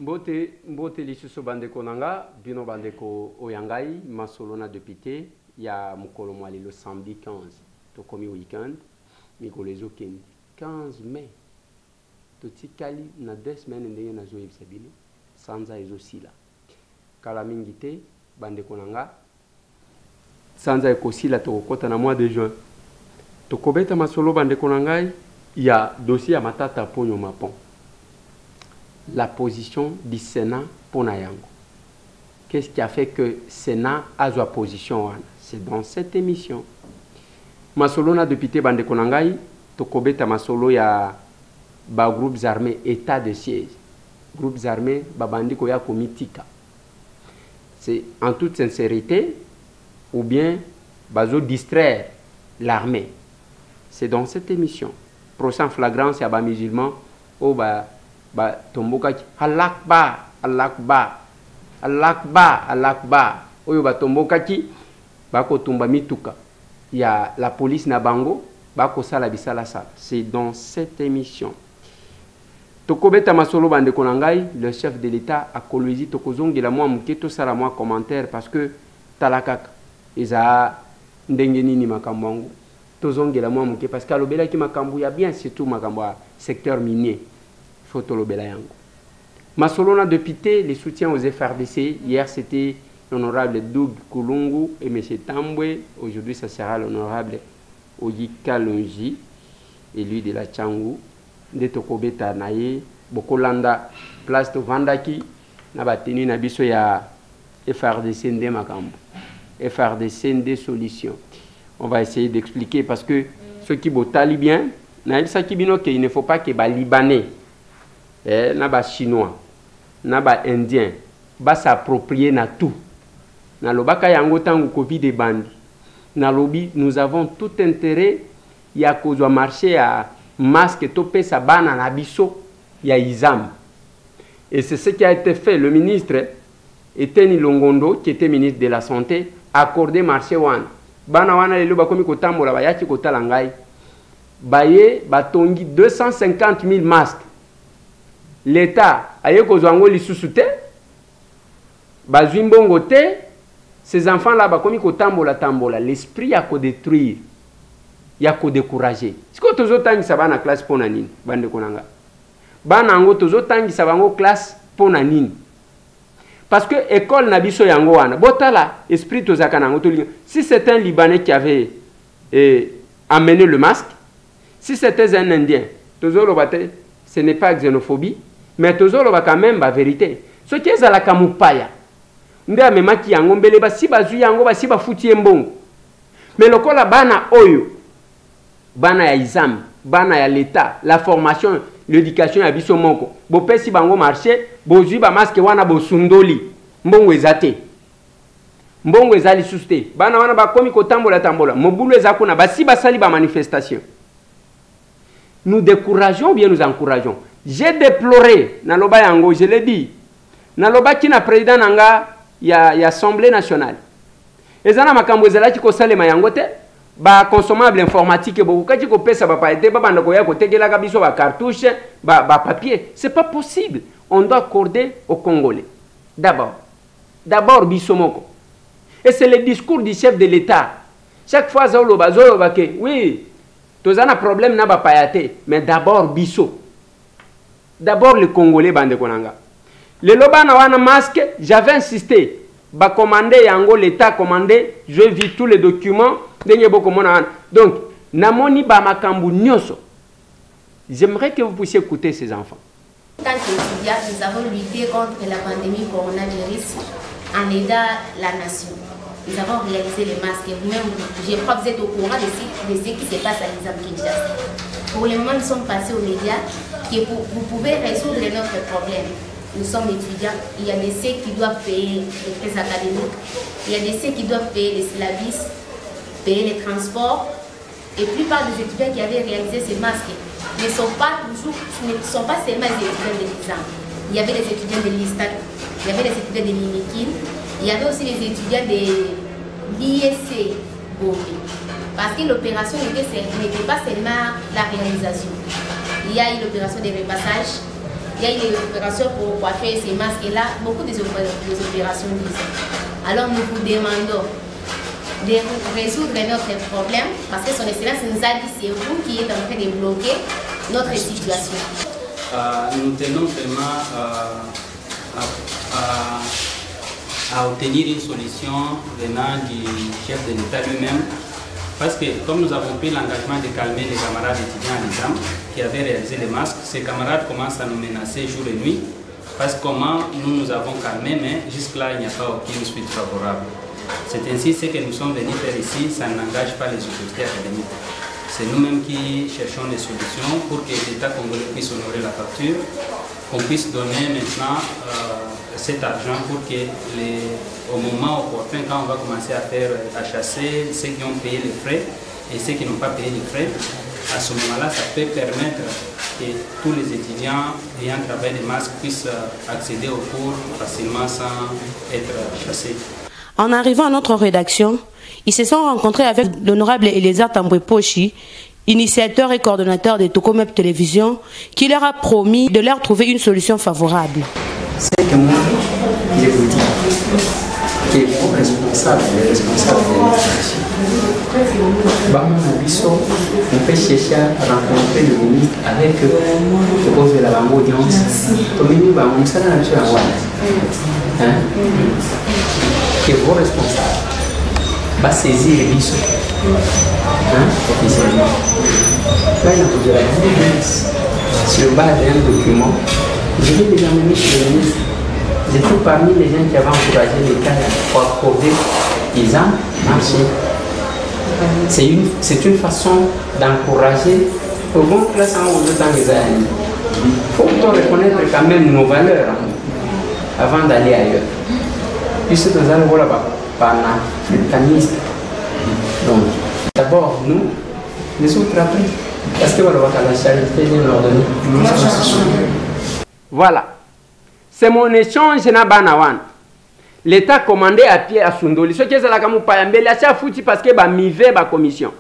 Mbote lisusu bandeko nanga, bino bandeko oyangai, masolona député, ya mukolo mwali le samedi 15, tokomi weekend, mikolezo kendi. 15 mai, totikali na 2 semaines ndenge na zo yebisa bino, sanza ezo sila. Kala mingi te, bandeko nanga, sanza ekosila tokokota na mois de juin. Tokobeta masolo bandeko nangai, ya dossier ya matata ponyo mapon. La position du Sénat pour Nayango. Qu'est-ce qui a fait que le Sénat a sa position? C'est dans cette émission. Masolo na député bandeko nangai, tokobeta masolo ya ba groupes armés état de siège. Groupes armés babandiko ya komitika. C'est en toute sincérité ou bien bazo distraire l'armée. C'est dans cette émission. Procès en flagrance ya ba musulmans au ba tomboka Allah Akbar, Allah Akbar, Allah Akbar, Allah Akbar. Oyo ba tomboka ki bako tumba mituka. Il y a la police na bango bako sala bisala sala. C'est dans cette émission. Tokobeta masolo bande konangai, le chef de l'État a kolwezi tokozongi la moi muke to sala moi commentaire parce que talakaka eza ndenge nini makambo wangu. Tozongi la moi muke parce que alobela ki makambo ya bien surtout makambo secteur minier. Masolona député, les soutiens aux FRDC. Hier, c'était l'honorable Doug Kulungu et M. Tambwe. Aujourd'hui, ça sera l'honorable Oyika Longi, élu de la Tchangou. De Tokobeta Naye, Bokolanda, place de Vandaki, Nabateni Nabiso ya FRDC Nde Makambo. FRDC Nde Solution. On va essayer d'expliquer parce que ceux qui botent bien, il ne faut pas que les Libanais, naba chinois, naba indien, ba s'approprier na tout. Na lobaka yango tangu Covid de bandi. Na lobi, nous avons tout intérêt ya kozwa marché à masque topé sa bana na biso ya izam. Et c'est ce qui a été fait. Le ministre Eteni Longondo, qui était ministre de la Santé, a accordé marché wan. Bana wana lelo bakomi kotambola bayaki kotala ngai. Baye batongi 250 000 masques. L'État a eu kozwango lisusu te, bazwimbongo te, ces enfants là bakomi kotambola tambola, l'esprit a ko détruire, ya ko décourager. Siko tozo tangisa bana classe pona nini, bande konanga. Bana ngo tozo tangisa bango classe pona nini. Parce que école na biso yango wana, botala esprit tozaka nango to. Si c'est un Libanais qui avait amené le masque, si c'était un Indien, tozo lobate, ce n'est pas xénophobie. Mais toujours quand même la vérité. Ce qui est à la kamupaya. Nde memaki yango mbele ba si bazu yango ba si ba futi mbongo. Mais le kola bana oyo bana ya izam, bana ya l'état, la formation, l'éducation ya biso moko. Bo pesi bango marché, bozu ba masque wana bo sundoli. Mbongo ezate. Mbongo ezali suste. Bana wana ba komi ko tambola tambola. Mobulu ezako na ba si ba sali ba manifestation. Nous décourageons ou bien nous encourageons. J'ai déploré, Naloba Yango, je l'ai dit, Naloba qui n'a président nanga, il y a l'Assemblée nationale. Et ça n'a pas qu'à qui consale mayangote, ba consommable informatique, beaucoup qui copie ça va pas être, ba bandokoya côté que la gabiso ba cartouche, ba papier. C'est pas possible. On doit accorder aux Congolais. D'abord bisomoko. Et c'est le discours du chef de l'État. Chaque fois zolo ke, oui. Tous un problème n'a pas payate, mais d'abord biso. D'abord les Congolais bande konanga. Le loba na wana masque, j'avais insisté. Ba commandé yango l'État commandé, je vis tous les documents denye boko mona. Donc namoni ba makambu nyoso. J'aimerais que vous puissiez écouter ces enfants. Tant qu'étudiants, nous avons lutté contre la pandémie coronavirus en aidant la nation. Nous avons réalisé les masques. Vous-même, je crois que vous êtes au courant de ce qui se passe à l'Isam Kinshasa. Pour le moment, nous sommes passés aux médias que vous pouvez résoudre notre problème. Nous sommes étudiants. Il y a des ceux qui doivent payer les frais académiques. Il y a des ceux qui doivent payer les syllabus, payer les transports. Et plupart des étudiants qui avaient réalisé ces masques ne sont pas seulement des étudiants de l'Isam. Il y avait des étudiants de l'ISTAT, il y avait des étudiants de l'INIKIN. Il y avait aussi les étudiants de l'ISC Bombi. Parce que l'opération n'était pas seulement la réalisation. Il y a eu l'opération de repassage, il y a eu des opérations pour coiffer ces masques et là, beaucoup des opérations disent. Alors nous vous demandons de résoudre notre problème parce que son excellence nous a dit c'est vous qui êtes en train de bloquer notre situation. Nous tenons vraiment à obtenir une solution venant du chef de l'État lui-même parce que comme nous avons pris l'engagement de calmer les camarades étudiants en examen qui avaient réalisé les masques, ces camarades commencent à nous menacer jour et nuit parce que comment nous avons calmé, mais jusque-là il n'y a pas aucune suite favorable. C'est ainsi ce que nous sommes venus faire ici, ça n'engage pas les autorités académiques. C'est nous-mêmes qui cherchons des solutions pour que l'État congolais puisse honorer la facture, qu'on puisse donner maintenant cet argent pour que au moment opportun, quand on va commencer à chasser ceux qui ont payé les frais et ceux qui n'ont pas payé les frais, à ce moment-là, ça peut permettre que tous les étudiants ayant travaillé des masques puissent accéder aux cours facilement sans être chassés. En arrivant à notre rédaction, ils se sont rencontrés avec l'honorable Eliezer Tambwe-Pochi, initiateur et coordonnateur de Tocomep Télévision, qui leur a promis de leur trouver une solution favorable. C'est que moi, je vous dis que les responsables de l'éducation, on peut chercher à rencontrer le ministre avec le poste de la banque audience. Que vos responsables va saisir les bisous officiellement. Là, il y a sur base d'un document. Je vais les amener chez le ministre. Je trouve parmi les gens qui avaient encouragé l'État pour accorder ils ont marché. C'est une façon d'encourager au bon classe en haut de temps les années. Il faut reconnaître quand même nos valeurs avant d'aller ailleurs. Puisque nous allons voir panafricanistes. Donc, d'abord, nous, les autres après. Parce que la charité vient leur donner. Voilà. C'est mon échange na Banawan. L'État commandé à pied à Sundoli. Ce qui est la Kamupayambele, c'est foutu parce que ba mivé ba commission.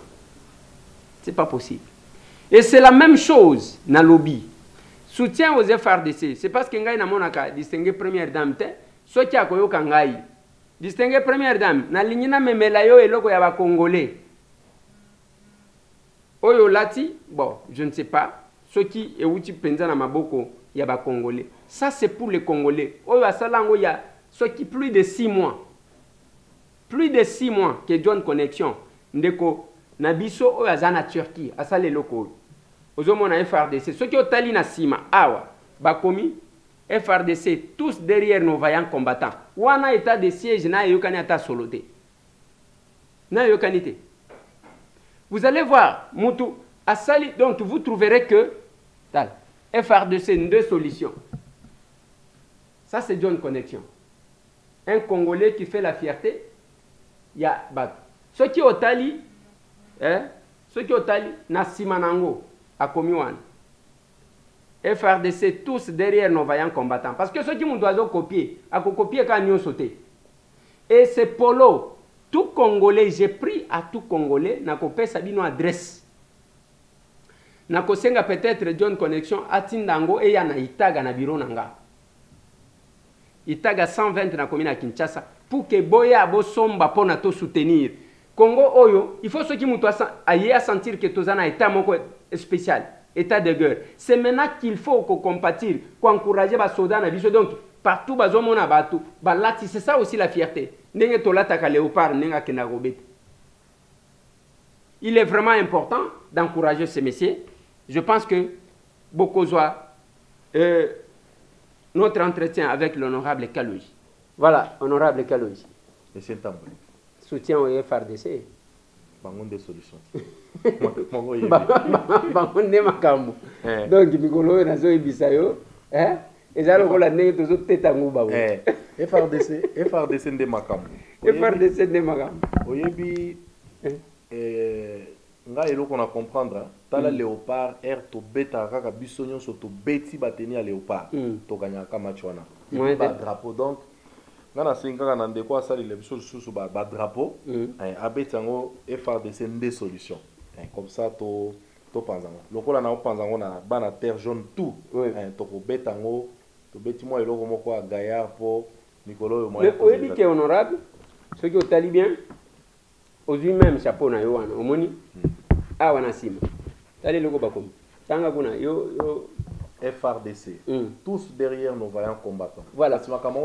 C'est pas possible. Et c'est la même chose dans le lobby. Soutien aux FRDC. C'est parce que Ngaï na monaka distingué première dame. Ce qui a koyo kangai. Distingué première dame. Na lignina memela yo eloko ya ba Congolais. Oyo lati, bon, je ne sais pas. Ce qui est outil penza na maboko ya ba Congolais. Ça c'est pour les Congolais. Oyo asalango ya ce qui plus de 6 mois. Plus de 6 mois que John Connexion. Ndeko nabiso oyo azana Turquie, asale loko. Ozomo na FRDC. Ce qui otali na sima awa bakomi FRDC, tous derrière nos vaillants combattants. Wana état de siège na yokani ata solote. Na yokanite. Vous allez voir, Moutou, Asali, donc vous trouverez que FRDC, deux solutions. Ça, c'est John Connexion. Un Congolais qui fait la fierté, il y a Bat. Ceux qui ont tali, Nassimanango, à Komiwan. FRDC, tous derrière nos vaillants combattants. Parce que ceux qui doivent copier, à copier quand nous sauter. Et c'est Polo, tout Congolais, j'ai pris à tout Congolais, n'a copié Sabino adresse. N'a kosenga peut-être John Connexion, Atindango et yana Itaga na biro nanga. Itaga 120 na commune à Kinshasa. Pour que Boya Bosomba pona to soutenir. Congo Oyo, il faut ceux qui aillent à sentir que Tozana est un spécial. État de guerre. C'est maintenant qu'il faut qu'on compatir, qu'on encourage les soldats. Donc, partout, c'est ça aussi la fierté. Il est vraiment important d'encourager ces messieurs. Je pense que beaucoup notre entretien avec l'honorable Kalouji. Voilà, honorable Kalouji. Monsieur Tambwe. Soutien au FRDC. Bangon des solutions. Bangonde makambo. Donc mikolo na zo ibisayo, ezalo kola ndenge tozo tetangu babo. FRDC nde makambo. FRDC nde makambo. Oyebi nga eloko na comprendre tala léopard air to beta kaka biso nyonso to beti bateni ya léopard to ganyaka match wana. Ba drapeau donc ngana singa na ndeko asali le biso susu ba drapeau abeti yango FRDC nde solution. Comme ça to to panzango lokola na panzango na bana terre jaune tout to ko betango to beti mo eloko moko a gaillard po Nicolo mo mais oyebi ke honorable ce qui otali bien ozwi même chapeau na yo wana omoni awa na sima tali loko bakomi tanga kuna yo FRDC tous derrière nos vaillants combattants voilà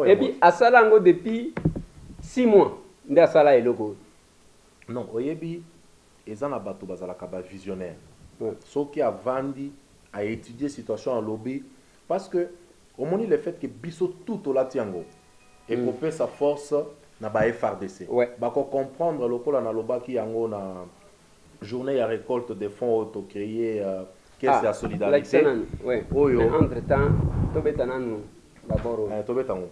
et puis asala ngo depuis 6 mois nda asala eloko non oyebi ezana bato bazalaka ba visionnaire soki avandi a étudier situation en lobby parce que au moins le fait que biso tout au latiango et couper sa force na ba FRDC ba ko comprendre lokola na lobaki yango na journée ya récolte des fonds auto créé caisse ya solidarité oyo entre temps to betananu d'abord to betango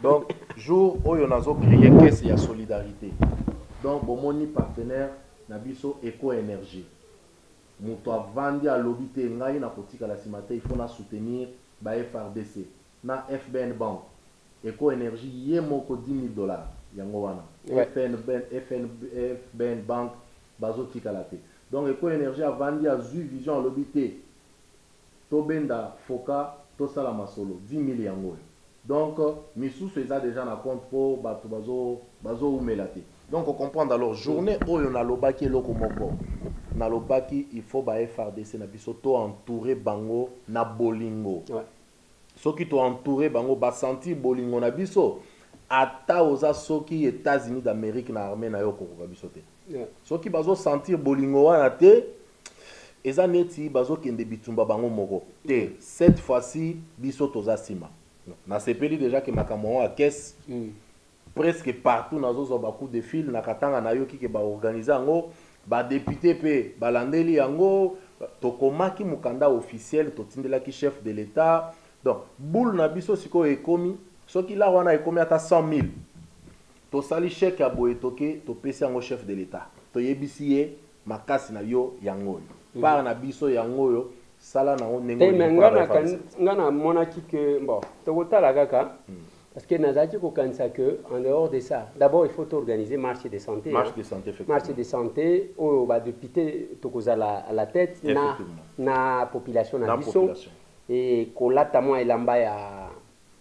donc jour oyo nazo créer caisse ya solidarité donc bomoni partenaire na biso Eco Énergie muto avandi a lobby te ngai na kotika la simate il faut na soutenir ba FRDC na FBN Bank Eco Énergie ye moko $10,000 yango wana FBN Bank bazo tika la te donc Eco Énergie avandi a zu vision lobby te to benda foka to sala masolo 10,000 yango donc misusu eza déjà na compte po bato bazo umela te. Donc on comprend alors journée où on a lobaki loko moko na lobaki il faut ba FRDC na biso to entourer bango na bolingo soki to entourer bango ba sentir bolingo na biso ata oza soki États-Unis d'Amérique na armée na yo ko biso te soki bazo sentir bolingo wana te eza neti bazo kende bitumba bango moko te cette fois-ci biso toza sima na sepeli déjà que makambo a caisse presque partout dans les beaucoup de fil na katanga na yo ki ke ba organiser ngo ba député pe balandeli yango tokomaki mukanda officiel to tindela ki chef de l'état donc boule na biso siko ekomi soki la wana ekomi ata 100,000 to sali chèque ya boye toke to pesi yango chef de l'état to yebisi ye makasi na yo yango par na biso yango yo sala na on nengo ngana monaki que bon to kotala kaka parce que nazaki ko kanisa que en dehors de ça d'abord il faut organiser marché de santé marché de santé effectivement marché de santé au ba député to kozala à la tête na population na biso et kolata moi elamba ya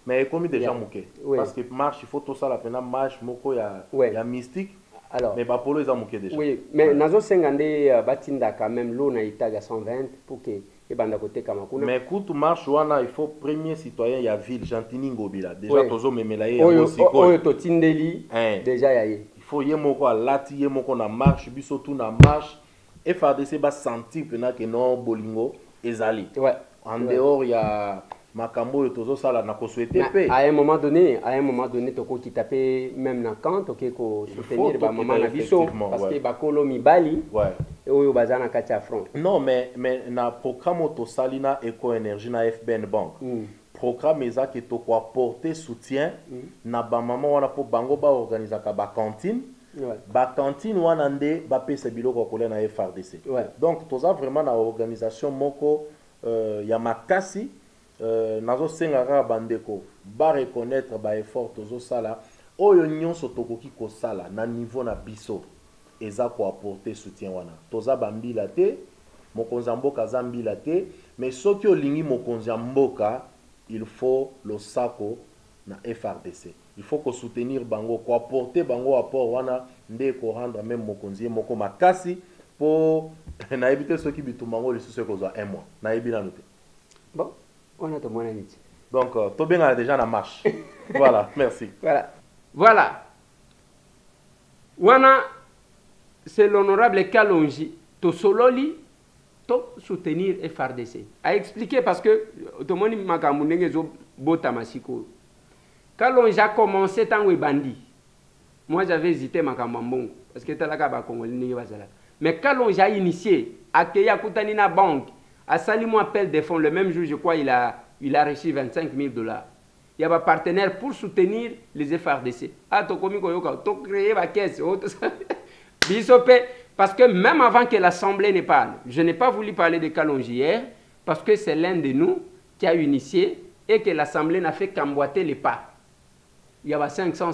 mais comme déjà muké parce que marche il faut tout ça la pena marche moko ya mystique alors mais ba polo ils ont muké déjà oui mais nazo sengande batinda quand même l'eau na itaga 120 pour que mais écoute marche wana il faut premier citoyen ya ville Gentini Ngobila déjà tozo memela ye oyo to tindeli déjà ya ye il faut ye moko alati ye moko na marche biso tout na marche FRDC ba sentir pena que non bolingo ezali en dehors ya makambo yo tozo sala na ko souhaiter pe à un moment donné to ko kitape même na camp to ko soutenir ba maman na biso parce que ba kolo mibali oyo bazana kati ya front non mais na programme to salina Eco Énergie na FBN Bank programme eza ki to ko apporter soutien na ba maman wana po bango ba organiser ka ba cantine ba cantine wana nde ba pesa biloko ko na FRDC donc toza vraiment na organisation moko ya makasi nazo sengaka bandeko ba reconnaître ba effort tozo sala oyo nyonso tokoki ko sala na niveau na biso eza ko apporter soutien wana toza bambila te mokonza mboka zambila te mais soki olingi mokonza mboka il faut le sako na FRDC il faut ko soutenir bango ko apporter bango apport wana nde ko rendre même mokonzi moko makasi po na éviter soki bitumango lisusu ko za 1 mois na ebila noté bon on a tout mon ami donc to bien déjà na marche voilà merci voilà wana c'est l'honorable Kalonji to sololi to soutenir FRDC a expliqué parce que to moni makambo ndenge zo bota masiko Kalonji a commencé tango bandi moi j'avais hésité makambo mbongo parce que talaka ba congolais ndenge bazala mais Kalonji a initié akeya kutani na banque a sali mon appel de fonds le même jour je crois il a reçu $25,000 il y a un partenaire pour soutenir les FRDC ah to komi ko yoka to créer ba caisse parce que même avant que l'Assemblée ne parle, je n'ai pas voulu parler de Kalonji hier, parce que c'est l'un de nous qui a initié et que l'Assemblée n'a fait qu'emboîter les pas. Il y avait 500,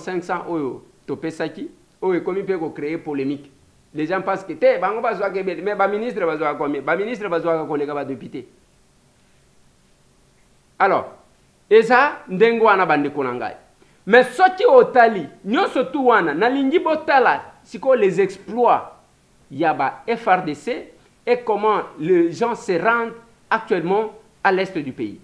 Oyo, Topesaki, Oyo, comme il peut créer polémique. Les gens pensent que, mais le ministre va jouer combien? Le ministre va jouer collègue va député. Alors, et ça, ndengo wana bande konangai. Mais soki otali, nyoso tu wana, na lingi botala, siko les exploits, yaba FRDC, et comment les gens se rendent actuellement à l'est du pays.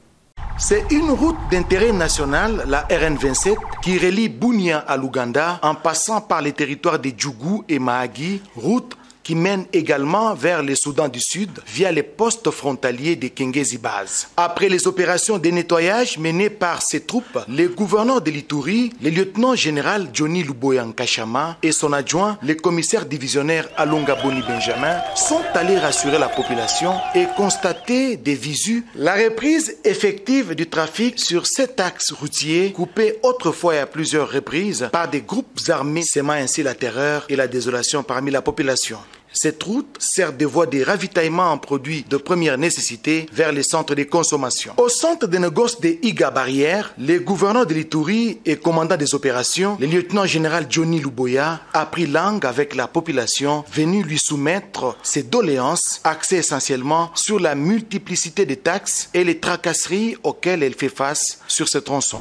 C'est une route d'intérêt national, la RN27, qui relie Bunia à l'Ouganda en passant par les territoires de Djougou et Mahagi, route qui mène également vers le Soudan du Sud via les postes frontaliers de Kengezi Base. Après les opérations de nettoyage menées par ces troupes, le gouverneur de l'Ituri, le lieutenant-général Johnny Luboya Nkashama et son adjoint, le commissaire divisionnaire Alonga Boni Benjamin, sont allés rassurer la population et constater des visu la reprise effective du trafic sur cet axe routier coupé autrefois et à plusieurs reprises par des groupes armés sémant ainsi la terreur et la désolation parmi la population. Cette route sert de voie de ravitaillement en produits de première nécessité vers les centres de consommation. Au centre de négoce de Iga Barrière, le gouverneur de l'Ituri et commandant des opérations, le lieutenant-général Johnny Luboya, a pris langue avec la population venue lui soumettre ses doléances axées essentiellement sur la multiplicité des taxes et les tracasseries auxquelles elle fait face sur ce tronçon.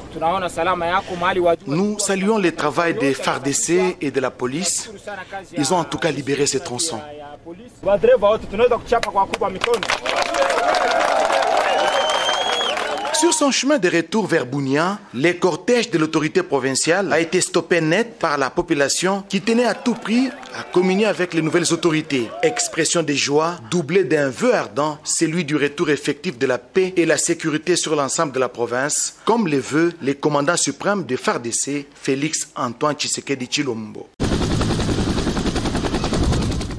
Nous saluons le travail des FARDC et de la police. Ils ont en tout cas libéré ce tronçon. Sur son chemin de retour vers Bunia, le cortège de l'autorité provinciale a été stoppé net par la population qui tenait à tout prix à communier avec les nouvelles autorités. Expression de joie doublée d'un vœu ardent, celui du retour effectif de la paix et la sécurité sur l'ensemble de la province, comme le veut le commandant suprême de FARDC, Félix Antoine Tshisekedi Tshilombo.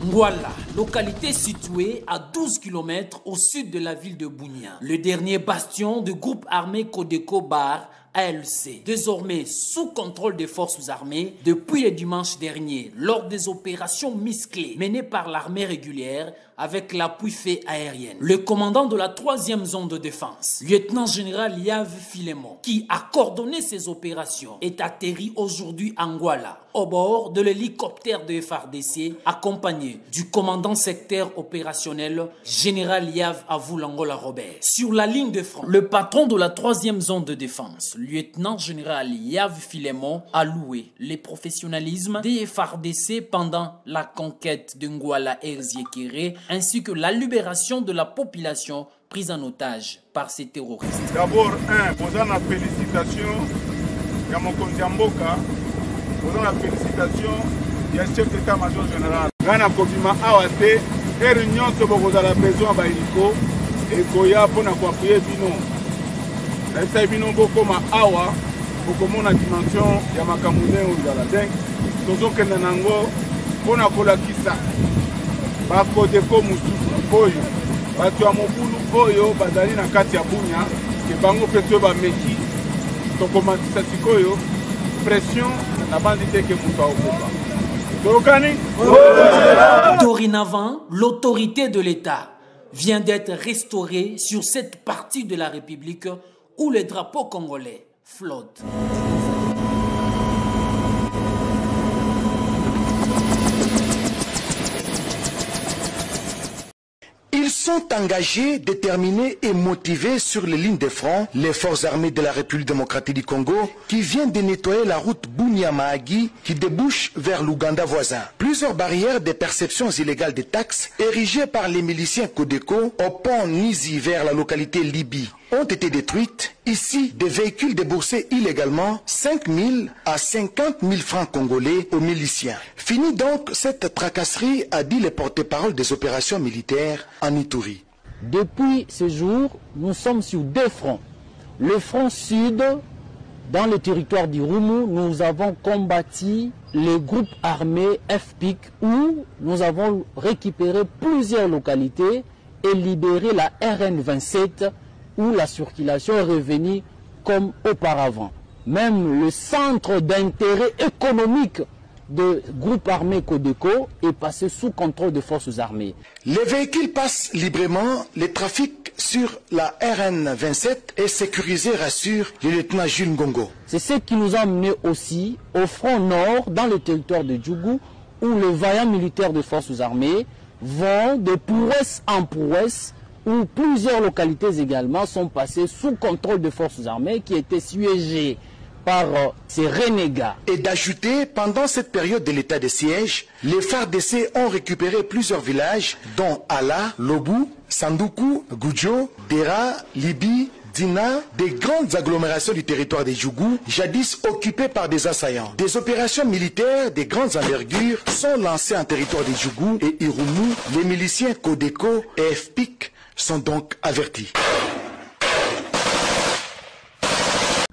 Ngwala, localité située à 12 km au sud de la ville de Bunia. Le dernier bastion du groupe armé Codeco Bar ALC, désormais sous contrôle des forces armées depuis le dimanche dernier lors des opérations musclées menées par l'armée régulière avec l'appui fait aérien. Le commandant de la 3e zone de défense, lieutenant-général Yav Filemon, qui a coordonné ces opérations, est atterri aujourd'hui à Ngwala, au bord de l'hélicoptère de FARDC, accompagné du commandant secteur opérationnel, général Yav Avoulangola Robert. Sur la ligne de front, le patron de la 3e zone de défense, lieutenant-général Yav Filemon, a loué le professionnalisme des FARDC pendant la conquête de Ngwala et Ziekere, ainsi que la libération de la population prise en otage par ces terroristes. D'abord, posant la félicitation à mon Kondiamboka, posant la félicitation du chef d'état-major général. Gana Kobima Awate, et réunion se bokoza la besoin baïliko, et Koya pour appuyer Bino. Et Bino Bokoma Awa, pour la dimension Yamakamune ou Zaladeng, Tozo Kenanango, pour la Kisa. Bakodeko mususu oyo bato ya mobulu oyo bazali na kati ya Bunia ke bango peto bameki tokomatisa sikoyo pression na bandi te ke mutu aokoka tokani. Dorénavant, l'autorité de l'État vient d'être restaurée sur cette partie de la République où le drapeau congolais flotte. Ils sont engagés, déterminés et motivés sur les lignes de front, les forces armées de la République démocratique du Congo, qui viennent de nettoyer la route Bunia-Mahagi qui débouche vers l'Ouganda voisin. Plusieurs barrières de perceptions illégales des taxes érigées par les miliciens Codeco au pont Nizi vers la localité Libye ont été détruites. Ici, des véhicules déboursés illégalement 5 000 à 50 000 francs congolais aux miliciens. Fini donc cette tracasserie, a dit le porte-parole des opérations militaires en Ituri. Depuis ce jour, nous sommes sur deux fronts. Le front sud, dans le territoire du Roumu, nous avons combattu les groupes armés FPIC où nous avons récupéré plusieurs localités et libéré la RN27 où la circulation est revenue comme auparavant. Même le centre d'intérêt économique de groupe armé Codeco est passé sous contrôle des forces armées. Les véhicules passent librement, le trafic sur la RN27 est sécurisé, rassure le lieutenant Jules Ngongo. C'est ce qui nous a amené aussi au front nord, dans le territoire de Djougou, où les vaillants militaires des forces armées vont de prouesse en prouesse, où plusieurs localités également sont passées sous contrôle des forces armées qui étaient siégées par ces renégats. Et d'ajouter, pendant cette période de l'état de siège, les FARDC ont récupéré plusieurs villages, dont Ala, Lobou, Sandoukou, Goudjo, Dera, Libi, Dina, des grandes agglomérations du territoire des Djougou, jadis occupées par des assaillants. Des opérations militaires de grandes envergures sont lancées en territoire des Djougou et Irumu. Les miliciens Codeco et FPIC sont donc avertis.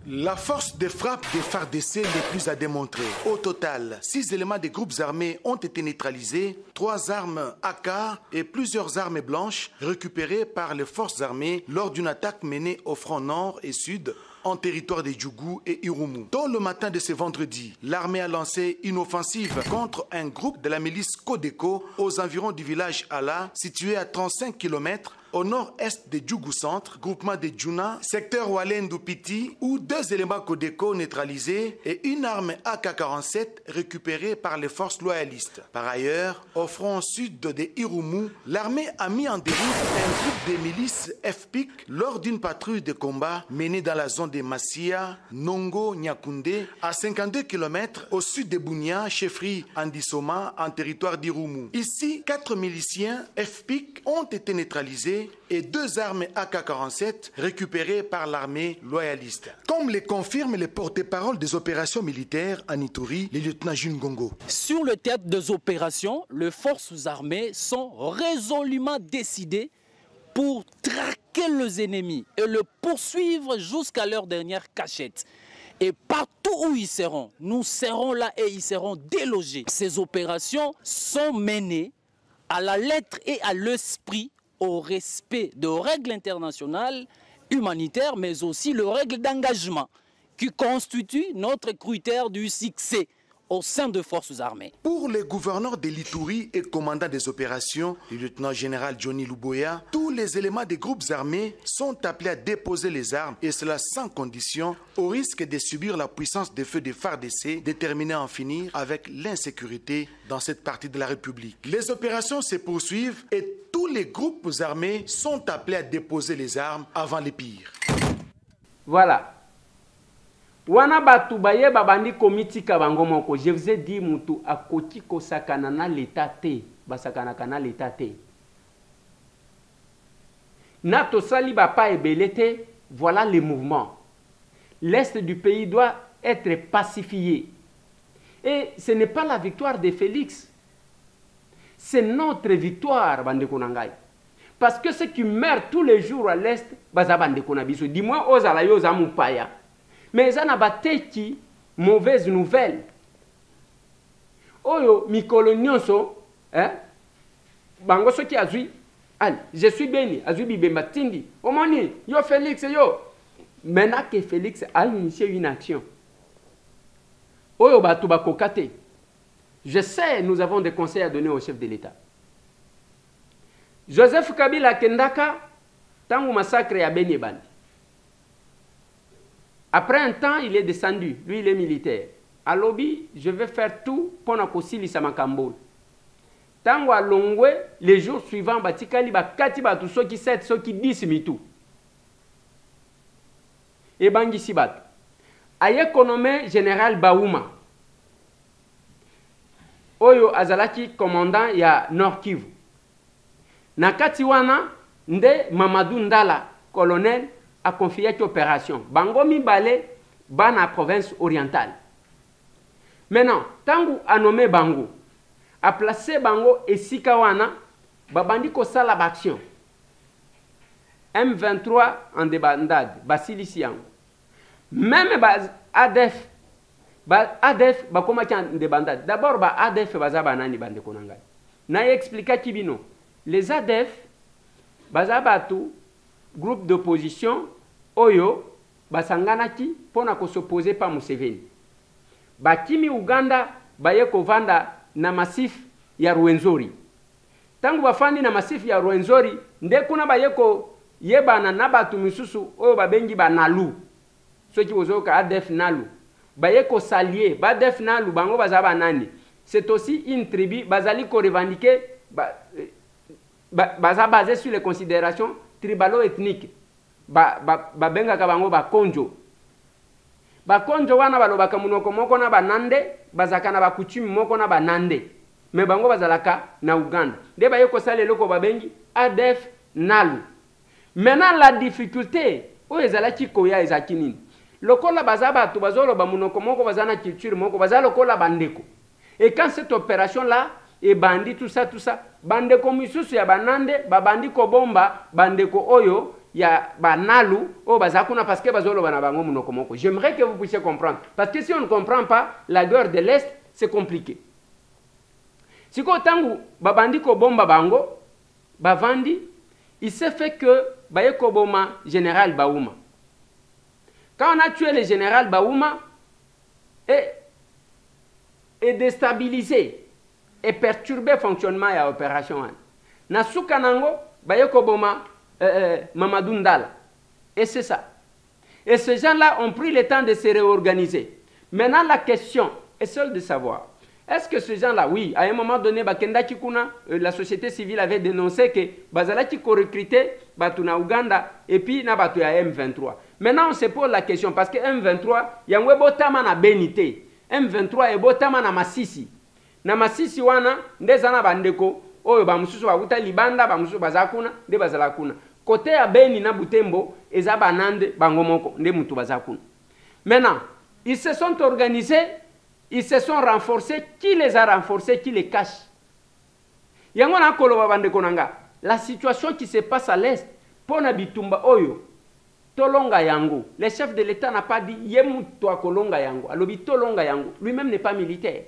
La force de frappe des FARDC n'est plus à démontrer. Au total, 6 éléments des groupes armés ont été neutralisés, 3 armes AK et plusieurs armes blanches récupérées par les forces armées lors d'une attaque menée au front nord et sud en territoire des Djougou et Irumu. Tôt le matin de ce vendredi, l'armée a lancé une offensive contre un groupe de la milice Codeco aux environs du village Ala, situé à 35 km au nord-est de Djougou Centre, groupement de Djouna, secteur Walendou-Piti, où 2 éléments Codeco neutralisés et une arme AK-47 récupérée par les forces loyalistes. Par ailleurs, au front sud de Irumu, l'armée a mis en déroute un groupe de milices FPIC lors d'une patrouille de combat menée dans la zone de Massia, Nongo, Nyakoundé, à 52 km au sud de Bounia, chefferie Andissoma, en territoire d'Irumu. Ici, 4 miliciens FPIC ont été neutralisés et 2 armes AK-47 récupérées par l'armée loyaliste. Comme le confirme le porte-parole des opérations militaires en Ituri, le lieutenant June Gongo. Sur le théâtre des opérations, les forces armées sont résolument décidées pour traquer les ennemis et le poursuivre jusqu'à leur dernière cachette. Et partout où ils seront, nous serons là et ils seront délogés. Ces opérations sont menées à la lettre et à l'esprit au respect de règles internationales, humanitaires, mais aussi les règles d'engagement qui constituent notre critère du succès au sein des forces armées. Pour le gouverneur de l'Ituri et commandant des opérations, le lieutenant-général Johnny Luboya, tous les éléments des groupes armés sont appelés à déposer les armes, et cela sans condition, au risque de subir la puissance des feux des FARDC, déterminés à en finir avec l'insécurité dans cette partie de la République. Les opérations se poursuivent et tous les groupes armés sont appelés à déposer les armes avant les pires. Voilà. Wana batu baye babandi komitika bango moko. Je vous ai dit mutu akoti kosakana na l'état te, basakana kana l'état te. Nato sali bapa ebelete, voilà le mouvement. L'est du pays doit être pacifié. Et ce n'est pas la victoire de Félix. C'est notre victoire, bande konangai. Parce que ceux qui meurent tous les jours à l'est, baza bande konabiso. Dis-moi ozala yo za mupaya. Mais ça n'a pas été mauvaise nouvelle. Oyo mikolo nyonso, bango so ki azui, allez, je suis béni, azui bibemba tindi. Omoni, yo Félix yo. Maintenant que Félix a initié une action. Oyo batu bakokate. Je sais, nous avons des conseils à donner au chef de l'État. Joseph Kabila Kendaka, tangu massacre ya Beni Bandi. Après un temps, il est descendu. Lui, il est militaire. À Lobi, je vais faire tout pour n'akosili samakambo. Tango à Longwe, les jours suivants, batikali bakati batu soki 7, soki 10 mitu. Et bangi sibat. Aye konome général Baouma. Oyo azalaki commandant ya Nord Kivu. Nakati wana nde Mamadou Ndala, colonel, a confié cette opération. Bango mibale, bana province orientale. Maintenant, tangu a nommé Bango, a placé Bango et Sikawana, babandi ko sala l'action. M23 en débandade, Basilician. Même ADF, ADF, bakoma ki en débandade. D'abord, ADF bazabanani bande konangai. Na expliqué kibino. Les ADF, bazabatu, groupe d'opposition, Oyo, basanganaki, pona ko s'opposer pa Museveni. Bakimi Uganda, baye kovanda na masif ya Rwenzori. Tangu bafandi na masif ya Rwenzori, nde kuna baye ko yebana na batu misusu, oyo babengi ba nalu. Soki bozoka ADF nalu. Baye ko salier, ba ADF nalu, bango bazaba nani. c'est aussi une tribu bazali ko revendiquer basé sur les considérations tribalo-ethniques. Benga kabango bakonjo. Bakonjo wana balobaka munoko moko na banande, bazaka na bakutumi moko na banande. Mais bango bazalaka na Uganda. Nde bayeko sala eloko babengi ADF Nalu. Maintenant la difficulté o ezalaki koya ezaki nini? Lokola bazaba to bazolo ba munoko moko bazana culture moko bazalo kola bandeko. Et quand cette opération là et bandi tout ça bandeko misusu ya banande babandi ko bomba bandeko oyo ya banalu o bazakuna parce que bazolo bana bango munoko moko. J'aimerais que vous puissiez comprendre parce que si on ne comprend pas la guerre de l'Est, c'est compliqué. Siko tangu babandi ko bomba bango bavandi, il s'est fait que bayeko boma général Baouma. Quand on a tué le général Baouma et déstabilisé et perturbé le fonctionnement de l'opération. Nasuka nango bayeko boma Mamadou Ndala. Et c'est ça. Et ces gens-là ont pris le temps de se réorganiser. Maintenant la question est seule de savoir, est-ce que ces gens-là, oui, à un moment donné, la société civile avait dénoncé que Bazalaki ko recruté Batuna Uganda et puis na batu ya M23. Maintenant, on se pose la question parce que M23, yangwe botama na Benité. M23 e botama na Masisi. Na Masisi wana ndezana bandeko oyo bamususu bakuta libanda bamususu bazakuna nde bazalakuna. Côté ya Beni na Butembo eza banande bangomoko nde mutu bazakuna. Maintenant, ils se sont organisés. Ils se sont renforcés. Qui les a renforcés? Qui les cache? La situation qui se passe à l'Est, pona bitumba oyo, tolonga yango. Le chef de l'État n'a pas dit yemu toa kolonga yango. Alobi tolonga yango. Lui-même n'est pas militaire.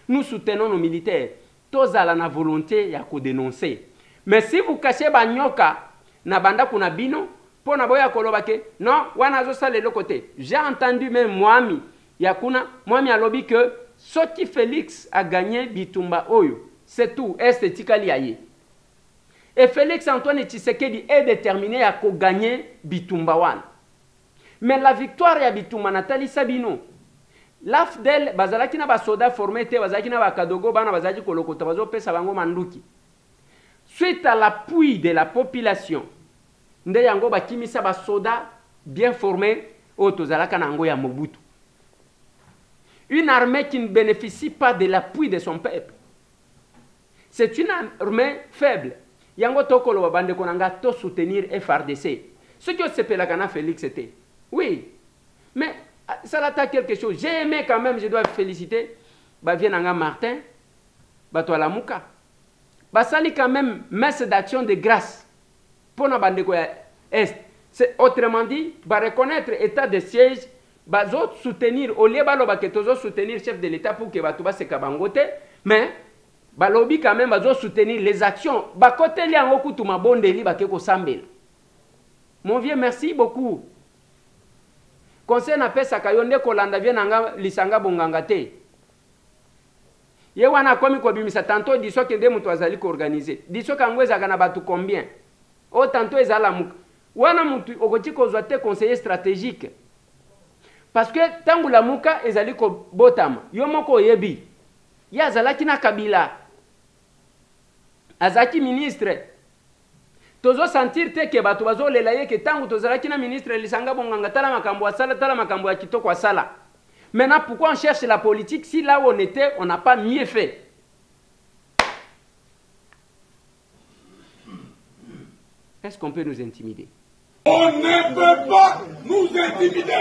Nous soutenons nos militaires. Tozala na volonté ya ko dénoncer. Mais si vous cachez banyoka na banda kuna bino, pona boya kolobake, non, wana zo sale le côté. J'ai entendu même Moami Yakuna, moi, je lobby que ce qui Félix a gagné Bitumba Oyo, c'est tout, esthétically. Et Félix Antoine Tshisekedi est déterminé à gagner Bitumba Wan. Mais la victoire ya Bitumba Nathalie Sabino, l'AFDEL, bazalaki na basoda formé te, bazalaki na bakadogo bana bazalaki kolokota bazo pesa bango manduki. Suite à l'appui de la population, nde yango bakimisa basoda bien formés o tozalaka nango ya Mobutu. Une armée qui ne bénéficie pas de l'appui de son peuple. C'est une armée faible. Yango tokolo babande konanga to soutenir FRDC. Ce que se fait la Félix était. Oui. Mais ça l'attaque quelque chose. J'ai aimé quand même, je dois féliciter Bavienanga Martin, Batoala Mouka. Basali quand même messe d'action de grâce pour na bande ko est. C'est autrement dit, va reconnaître état de siège. Bazo soutenir au lieu baloba que tozo soutenir chef de l'État pour que batuba se kabangote, mais balobi quand même bazo soutenir les actions ba côté li yango kutuma bondeli bakeko sambela. Mon vieux, merci beaucoup. Conseil na pesa kayonde kolanda bien nanga lisanga bonganga te. Ye wana komi ko bimisa tanto diso ke nde mutu azali ko organiser. Diso kangweza kana batu combien? O tanto ezala muka. Wana mutu okoti kozwa te conseiller stratégique. Parce que tangu la muka ezali ko botama yo moko yebi ya zalaki na Kabila azaki ministre tozo sentir te ke bato bazo lela ye ke tangu tozalaki na ministre lisanga bonganga tala makambo asala tala makambo ya kitoko asala. Maintenant pourquoi on cherche la politique si là où on était on n'a pas mieux fait? Est-ce qu'on peut nous intimider? On ne peut pas nous intimider.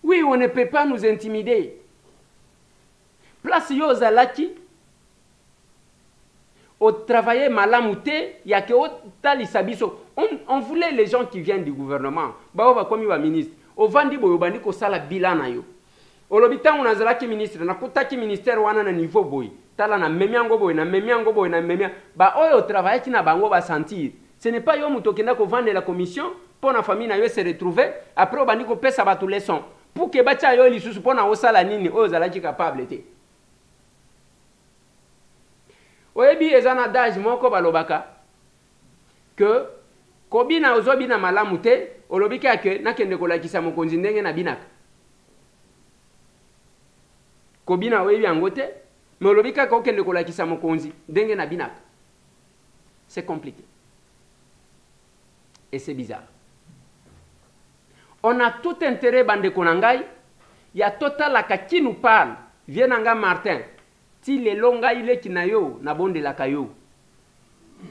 Oui, on ne peut pas nous intimider. Place yo zalaki. Au travailler malamouté, il y a que on voulait les gens qui viennent du gouvernement. Bah on va comme il ministre. Au vandi boyo bandi ko sala bilana yo. Au lobita on azalaki ministre na kutaki ministère wana na niveau boy. Tala na memiango boy na memiango boy na memia. Ba oyo travailler qui na bango ba sentir. Ce n'est pas yo mutokenda ko vendre la commission pour la famille na yo se retrouver après bandi ko pesa ba tous les sons. Pour que bacha yo lisusu pour na osala nini oyo zalaki capable te. Oyebi ezana dage moko balobaka que kobina ozobina malamu te olobika ke nakende kolakisa mokonzi ndenge na binaka. kobina oyebi yango te mais olobi kaka okende kolakisa mokonzi ndenge na binaka. C'est compliqué et c'est bizarre. On a tout intérêt bandeko na ngai ya totalaka qui nous parle vient nanga Martin ti lelo ngai leki na yo na bondelaka yo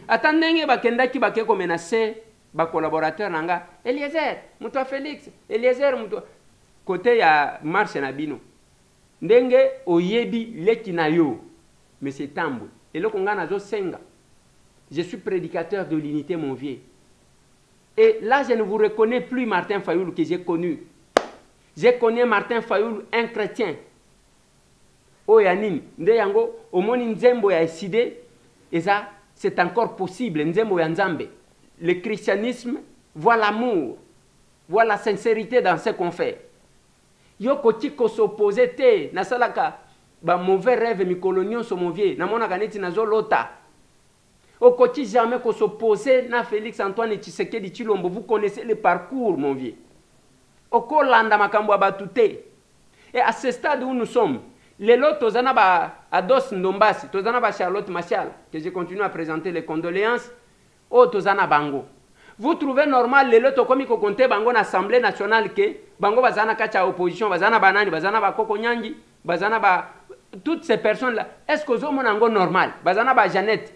ata ndenge bakendaki bakeko menacer ba collaborateur nanga Eliezer muto Félix Eliezer muto côté ya marche na bino ndenge oyebi leki na yo monsieur Tambo eloko nga nazo senga. Je suis prédicateur de l'unité mon vieux. Et là je ne vous reconnais plus Martin Fayoulou que j'ai connu. J'ai connu Martin Fayoulou un chrétien. Oyanini nde yango omoni nzembo ya eside et ça c'est encore possible nzembo ya nzambe. Le christianisme voit l'amour, voit la sincérité dans ce qu'on fait. Yo kotiko s'opposer te nasalaka ba mauvais rêve mikolonio so mon vieux namona kaneti nazo lota. Okoti jamais qu'on s'opposer na Félix Antoine Tshisekedi Tshilombo. Vous connaissez le parcours mon vieux. Oko landa makambo abatute. Et à ce stade où nous sommes, les lots tozana ba Ados Ndombasi, tozana ba Charlotte Machal, que je continue à présenter les condoléances, oh tozana bango. Vous trouvez normal les lots comme ko compter bango na Assemblée nationale que bango bazana kacha opposition, bazana banani, bazana ba Koko Nyangi, bazana ba toutes ces personnes là. Est-ce que zo monango normal? Bazana ba Jeannette.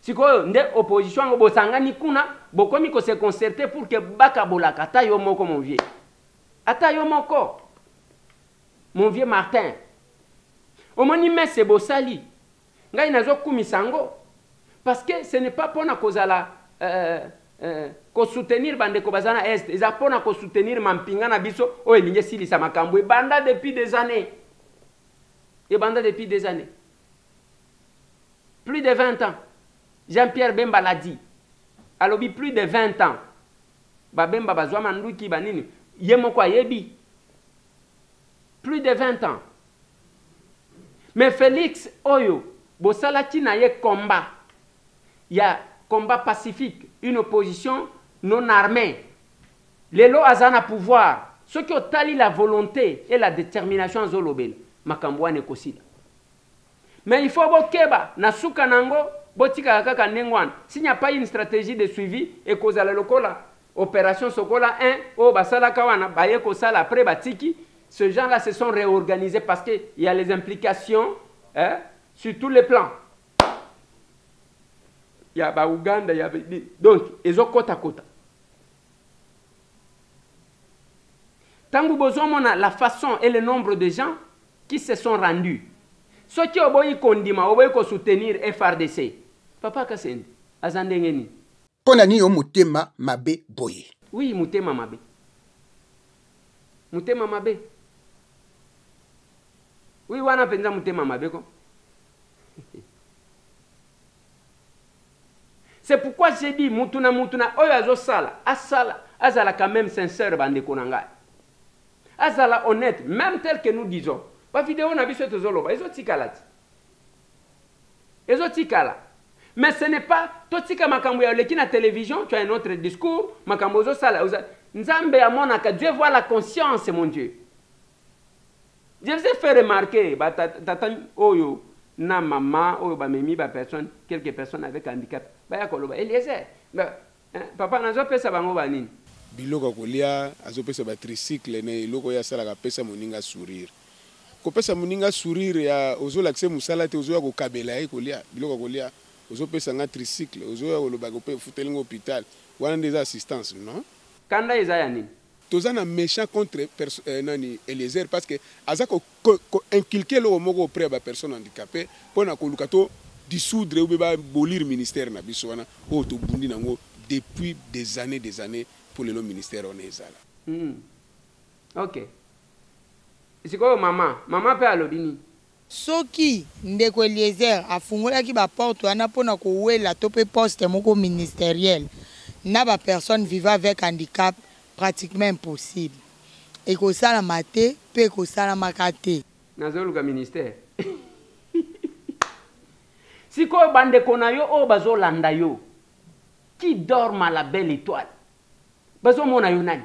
Si nde opposition ngo bosangani kuna bokomi ko se concerter pour que baka bolaka ata yo moko mon vieux. Ata yo moko. Mon vieux Martin. Omoni messe bosali. Ngai nazo kumisango parce que ce n'est pas pour na kozala ko soutenir bande ko bazana est, eza pona ko soutenir mampinga na biso o elinge silisa makambo e banda depuis des années. Et banda depuis des années. Plus de 20 ans. Jean-Pierre Bemba l'a dit. Alobi plus de 20 ans. Ba Bemba bazwa manduki banini. Yemo kwa yebi. Plus de 20 ans. Mais Félix Oyo, bosala tina ye combat. Il y a combat pacifique, une opposition non armée. Les lois azana pouvoir. Ceux qui ont tali la volonté et la détermination en Zolobel. Makambouane kosila. Mais il faut bokeba na suka nango. Botika kaka nengwan. S'il n'y a pas une stratégie de suivi et cause à la locola, opération Sokola 1, oh basala kawana, baye kosala après batiki, ces gens-là se sont réorganisés parce qu'il y a les implications sur tous les plans. Il y a ba Ouganda, il y a donc ils ont côte à côte. Tangu bozomona la façon et le nombre de gens qui se sont rendus. Ceux qui ont boyi kondima, ont boyi ko soutenir FRDC. Papa Kasendi, azandengeni. Pona ni yo mutema mabe boye. Oui, mutema mabe. Mutema mabe. Oui, wana penza mutema mabe ko. C'est pourquoi j'ai dit mutuna oyo azosala, asala, azala quand même sincère bande konanga. Azala honnête, même tel que nous disons. Ba vidéo na biso tozoloba, ezotikalati. Ezotikala. Mais ce n'est pas totika makambo ya leki na télévision, tu as un autre discours, makambo zo sala. Nzambe ya monaka, Dieu voit la conscience mon Dieu. Je vous ai fait remarquer tata oyo na maman oyo ba memi ba personne, quelques personnes avec handicap. Ba ya koloba Eliezer. Papa nazo pesa bango ba nini? Biloko kolia azopesa ba tricycle ne iloko ya sala ka pesa moninga sourire. Ko pesa moninga sourire ya ozo l'accès musala te ozo ya ko kabela e kolia biloko kolia. Ozo pesa nga tricycle, ozo ya koloba ko pe futelinga hôpital. Wana des assistance non? Kanda eza ya nini? Tozana méchant contre nani Eliezer parce que azako inculquer le moko auprès ba personne handicapée pona ko lukato dissoudre ou ba bolir ministère na biso wana o to bundi nango depuis des années pour le ministère on ezala. OK. Isiko mama pe alobini. Soki ndeko Eliezer afungolaki ba porte wana pona ko wela to pe poste moko ministériel na ba personne vivant avec handicap pratiquement impossible. Et que ça la maté, peut que ça la makate. Nazoluka ministère. Si ko bande konayo o bazo landa yo. Qui dorme à la belle étoile. Bazo mona yo nani.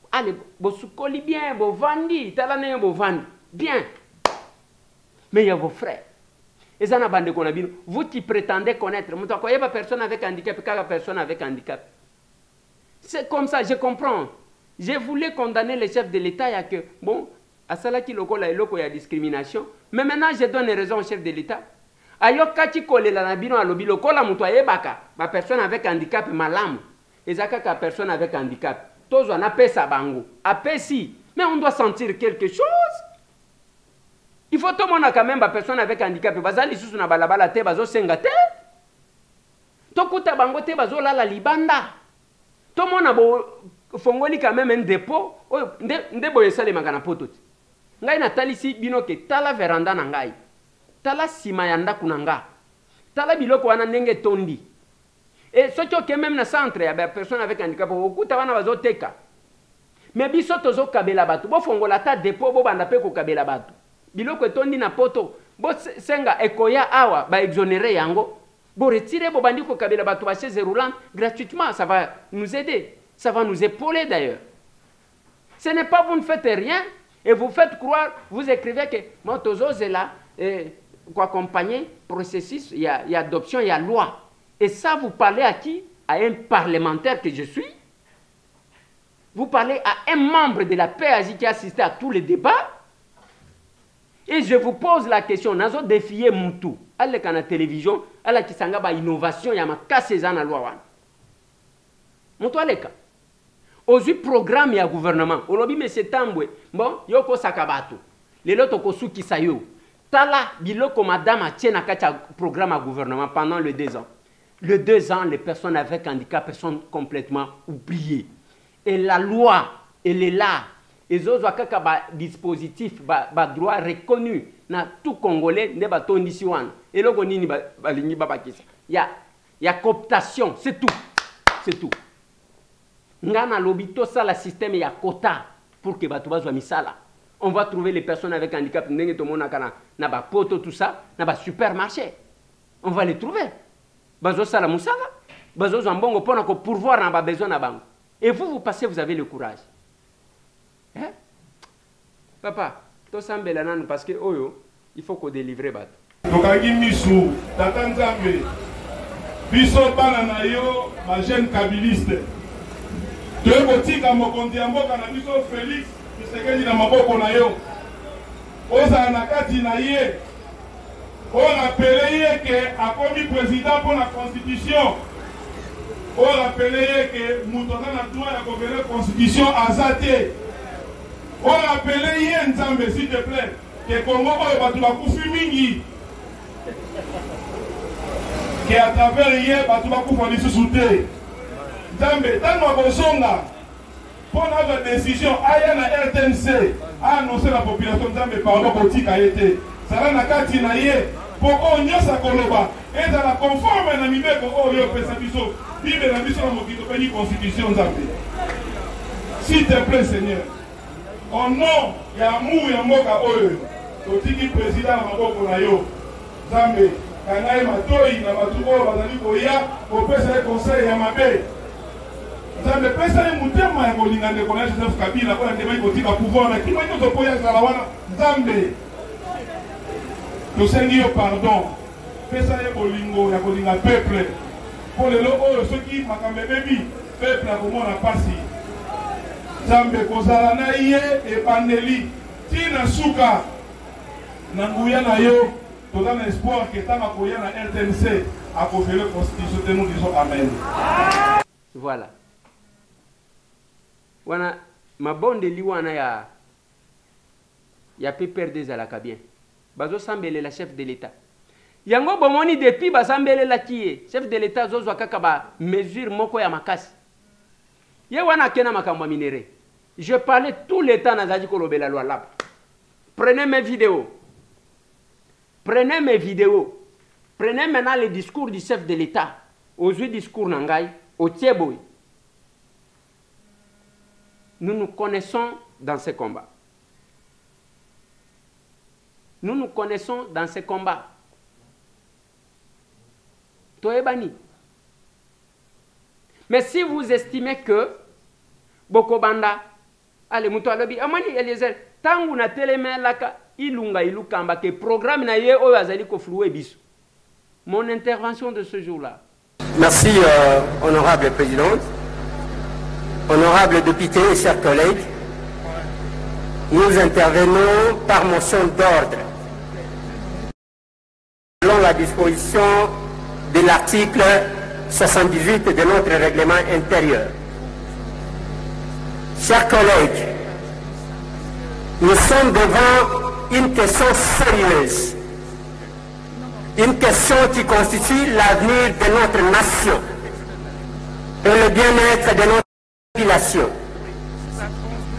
Allez, bo sukoli bien, bo vandi, talane bo vandi. Bien. Mais il y a vos frères. Et ça, vous qui prétendez connaître, vous ne pas personne avec handicap, pas personne avec handicap. C'est comme ça, je comprends. Je voulais condamner les chefs de l'État, il y a que, bon, à cela qui il y a discrimination. Mais maintenant, je donne raison au chef de l'État. Ayo kati kolela na bino alobi lokola mutu ayebaka ba personne avec handicap malamu ezaka ka personne avec handicap tozo na pesa bango apesi mais on doit sentir quelque chose. Il faut tout le monde quand même ba personne avec handicap bazali susu na balabala te bazo senga te to kuta bango te bazo lala libanda to mona bo fongoli quand même un dépôt nde boye sale makana poto ngai na talisi bino ke tala veranda na ngai tala sima ya ndaku na nga tala biloko wana ndenge tondi et soki oke même na centre ya personne avec handicap okuta wana bazoteka mais biso tozokabela bato bofongola ta dépôt bobanda mpe kokabela bato biloko etondi na poto bosenga ekoya awa baexonere yango boretire bobandi kokabela bato ba chaise roulante gratuitement. Ça va nous aider, ça va nous épauler d'ailleurs. Ce n'est pas vous ne faites rien et vous faites croire, vous écrivez que Motozo est là pour accompagner processus, il y a adoption, il y a loi. Et ça, vous parlez à qui? À un parlementaire que je suis. Vous parlez à un membre de la PAJ qui a assisté à tous les débats. Et je vous pose la question, nazo défier Moutou, à la télévision, à la kisanga ba innovation, ya makase za na loi wana. Moutou aleka. Ozu programme ya gouvernement, olobi monsieur Tambwe, bon, yoko sakabato. Lelo toko suki sayo. Tala biloko madame a tient na kacha programme à gouvernement pendant les 2 ans. Les 2 ans, les personnes avec handicap sont complètement oubliées. Et la loi, elle est là. Et autres dispositifs, droit reconnu dans tout Congolais, ne ba tondisi wana. Et là, il y a cooptation, c'est tout. C'est tout. Ngana lobito ça le système, il y a quota pour que bato bazwa misala. On va trouver les personnes avec handicap, ndenge to mona kana na ba poto tout ça, na ba supermarché. On va les trouver. Bazo sala musala, bazo zambongo pona ko pourvoir na ba besoin na bango. Et vous passez, vous avez le courage. Hein? Papa, to sambela nanu parce que oyo, il faut qu'on délivre bato. Tokaki misu, tatanzambe. Biso bana na yo, ma jeune kabiliste. Te botika mokonzi ya mboka na biso Félix Tshisekedi na maboko na yo. Oza na kati na ye. On rappelé ye que akomi président pour la constitution. On rappelé que Moutouna na droit ya gouverner constitution azate. On rappelé ye Nzambe s'il te plaît que Congo oyo batu bakufi mingi. Que à travers ye batu bakufa lisusu te. Nzambe tano bozonga pour notre décision aya na RTNC a annoncé la population Nzambe pardon botika yete. Sala na kati na ye pour onyosa koloba et dans la conforme na mibeko oyo pesa biso bible na biso na mokito pe ni constitution Nzambe. S'il te plaît Seigneur, au nom ya mu ya mboka oyo totiki président na maboko na yo Nzambe kanai matoi na batu oyo bazali koya kopesa conseil ya mabe Nzambe pesa ye mutema ya kolinga ndeko na Joseph Kabila kwa ndema ikotika pouvoir na kima nyoto poya zala wana Nzambe tosengi yo pardon pesa ye bolingo ya kolinga peuple po lelo oyo soki makambe bebi peuple akomona pasi Nzambe kozala na ye ebandeli tina suka na nguya na yo toza na espoir ke tanga koya na RTNC akofele constitution te nous disons amen. Voilà. Wana mabondeli wana ya PPRD ezalaka bien. Bazo sambele la chef de l'État. Yango bomoni depuis basambele la kiye chef de l'État zozwa kaka ba mesure moko ya makasi. Ye wana kena makambo minere. Je parlais tout le temps nazali kolobela loi là. Prenez mes vidéos. Prenez mes vidéos. Prenez maintenant le discours du chef de l'État. Ozui discours nangai, au Tieboy. Nous nous connaissons dans ce combat. Nous nous connaissons dans ce combat. Toebani. Mais si vous estimez que Bokobanda, allez, Moutou Alobi, Amani Eliezer, tangu na teleme laka, ilunga ilukamba ke programme na ye oyo azali ko flouer biso. Mon intervention de ce jour-là. Merci, honorable présidente, honorable député et chers collègues. Nous intervenons par motion d'ordre. Selon la disposition de l'article 78 de notre règlement intérieur. Chers collègues, nous sommes devant une question sérieuse. Une question qui constitue l'avenir de notre nation et le bien-être de notre population.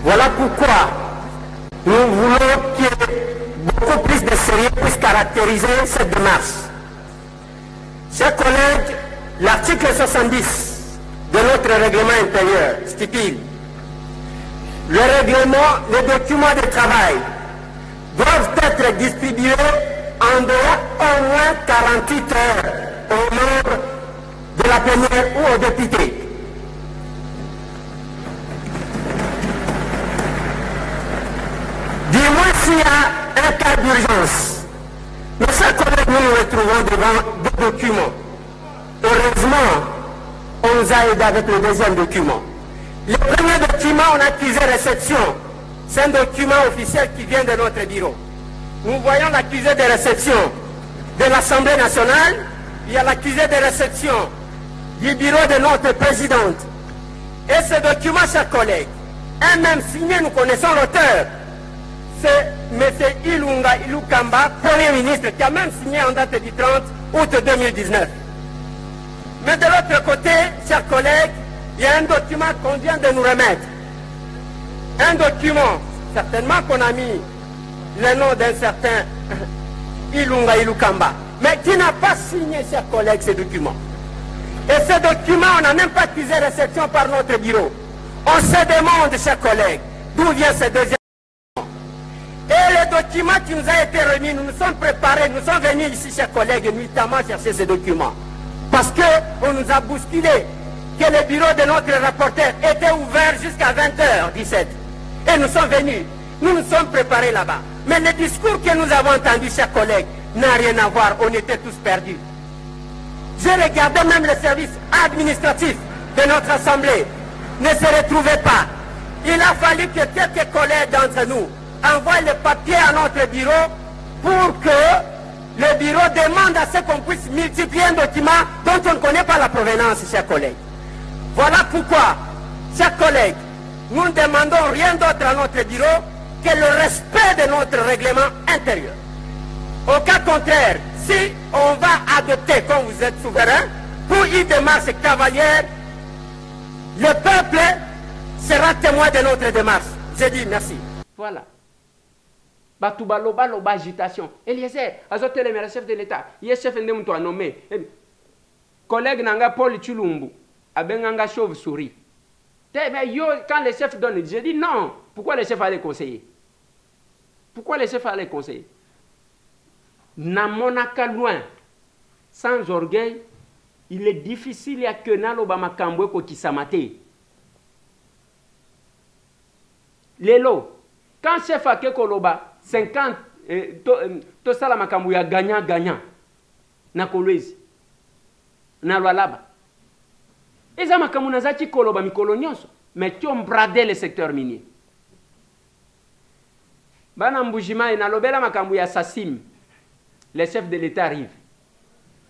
Voilà pourquoi nous voulons qu'il y ait beaucoup plus de sérieux puisse caractériser cette démarche. Chers collègues, l'article 70 de notre règlement intérieur stipule le règlement, les documents de travail doivent être distribués en dehors au moins 48 heures aux membres de la plénière ou aux députés. Du moins s'il y a un cas d'urgence. Mes chers collègues, nous nous retrouvons devant deux documents. Heureusement, on nous a aidé avec le deuxième document. Le premier document, on a accusé réception. C'est un document officiel qui vient de notre bureau. Nous voyons l'accusé de réception de l'Assemblée nationale. Il y a l'accusé de réception du bureau de notre présidente. Et ce document, chers collègues, est même signé, nous connaissons l'auteur. C'est M. Ilunga Ilukamba, Premier ministre, qui a même signé en date du 30 août 2019. Mais de l'autre côté, chers collègues, il y a un document qu'on vient de nous remettre. Un document, certainement qu'on a mis le nom d'un certain Ilunga Ilukamba, mais qui n'a pas signé, chers collègues, ce document. Et ce document, on n'a même pas accusé réception par notre bureau. On se demande, chers collègues, d'où vient ce deuxième document. Et le document qui nous a été remis, nous nous sommes préparés, nous sommes venus ici, chers collègues, nuitamment chercher ce document. Parce qu'on nous a bousculé que le bureau de notre rapporteur était ouvert jusqu'à 20h17. Et nous sommes venus, nous nous sommes préparés là-bas. Mais le discours que nous avons entendu, chers collègues, n'a rien à voir, on était tous perdus. J'ai regardé même le service administratif de notre assemblée, ne se retrouvait pas. Il a fallu que quelques collègues d'entre nous envoient le papier à notre bureau pour que le bureau demande à ce qu'on puisse multiplier un document dont on ne connaît pas la provenance, chers collègues. Voilà pourquoi, chers collègues, nous ne demandons rien d'autre à notre bureau que le respect de notre règlement intérieur. Au cas contraire, si on va adopter, comme vous êtes souverain, pour une démarche cavalière, le peuple sera témoin de notre démarche. Je dis merci. Voilà. Batouba loba loba agitation. Eliezer, azote le chef de l'État. Il chef de moutou a nommé. Collègue nanga Paul Chulumbu, abenganga chauve-souris. Mais yo, quand le chef donne, je dis non. Pourquoi le chef allait conseiller? Pourquoi le chef allait conseiller? Namonaka loin, sans orgueil, il est difficile à que Nalobama Kambwe Kokisamate. Lelo, quand chef a Kekoloba, 50, to sala makambu ya gagnant, na kolwezi, na lwalaba. Eza makambu na zaki koloba mikolo nyonso, mais tu ombrade le secteur minier. Bana mbujima na lobela makambu ya Sassim. Les chefs de l'État arrivent.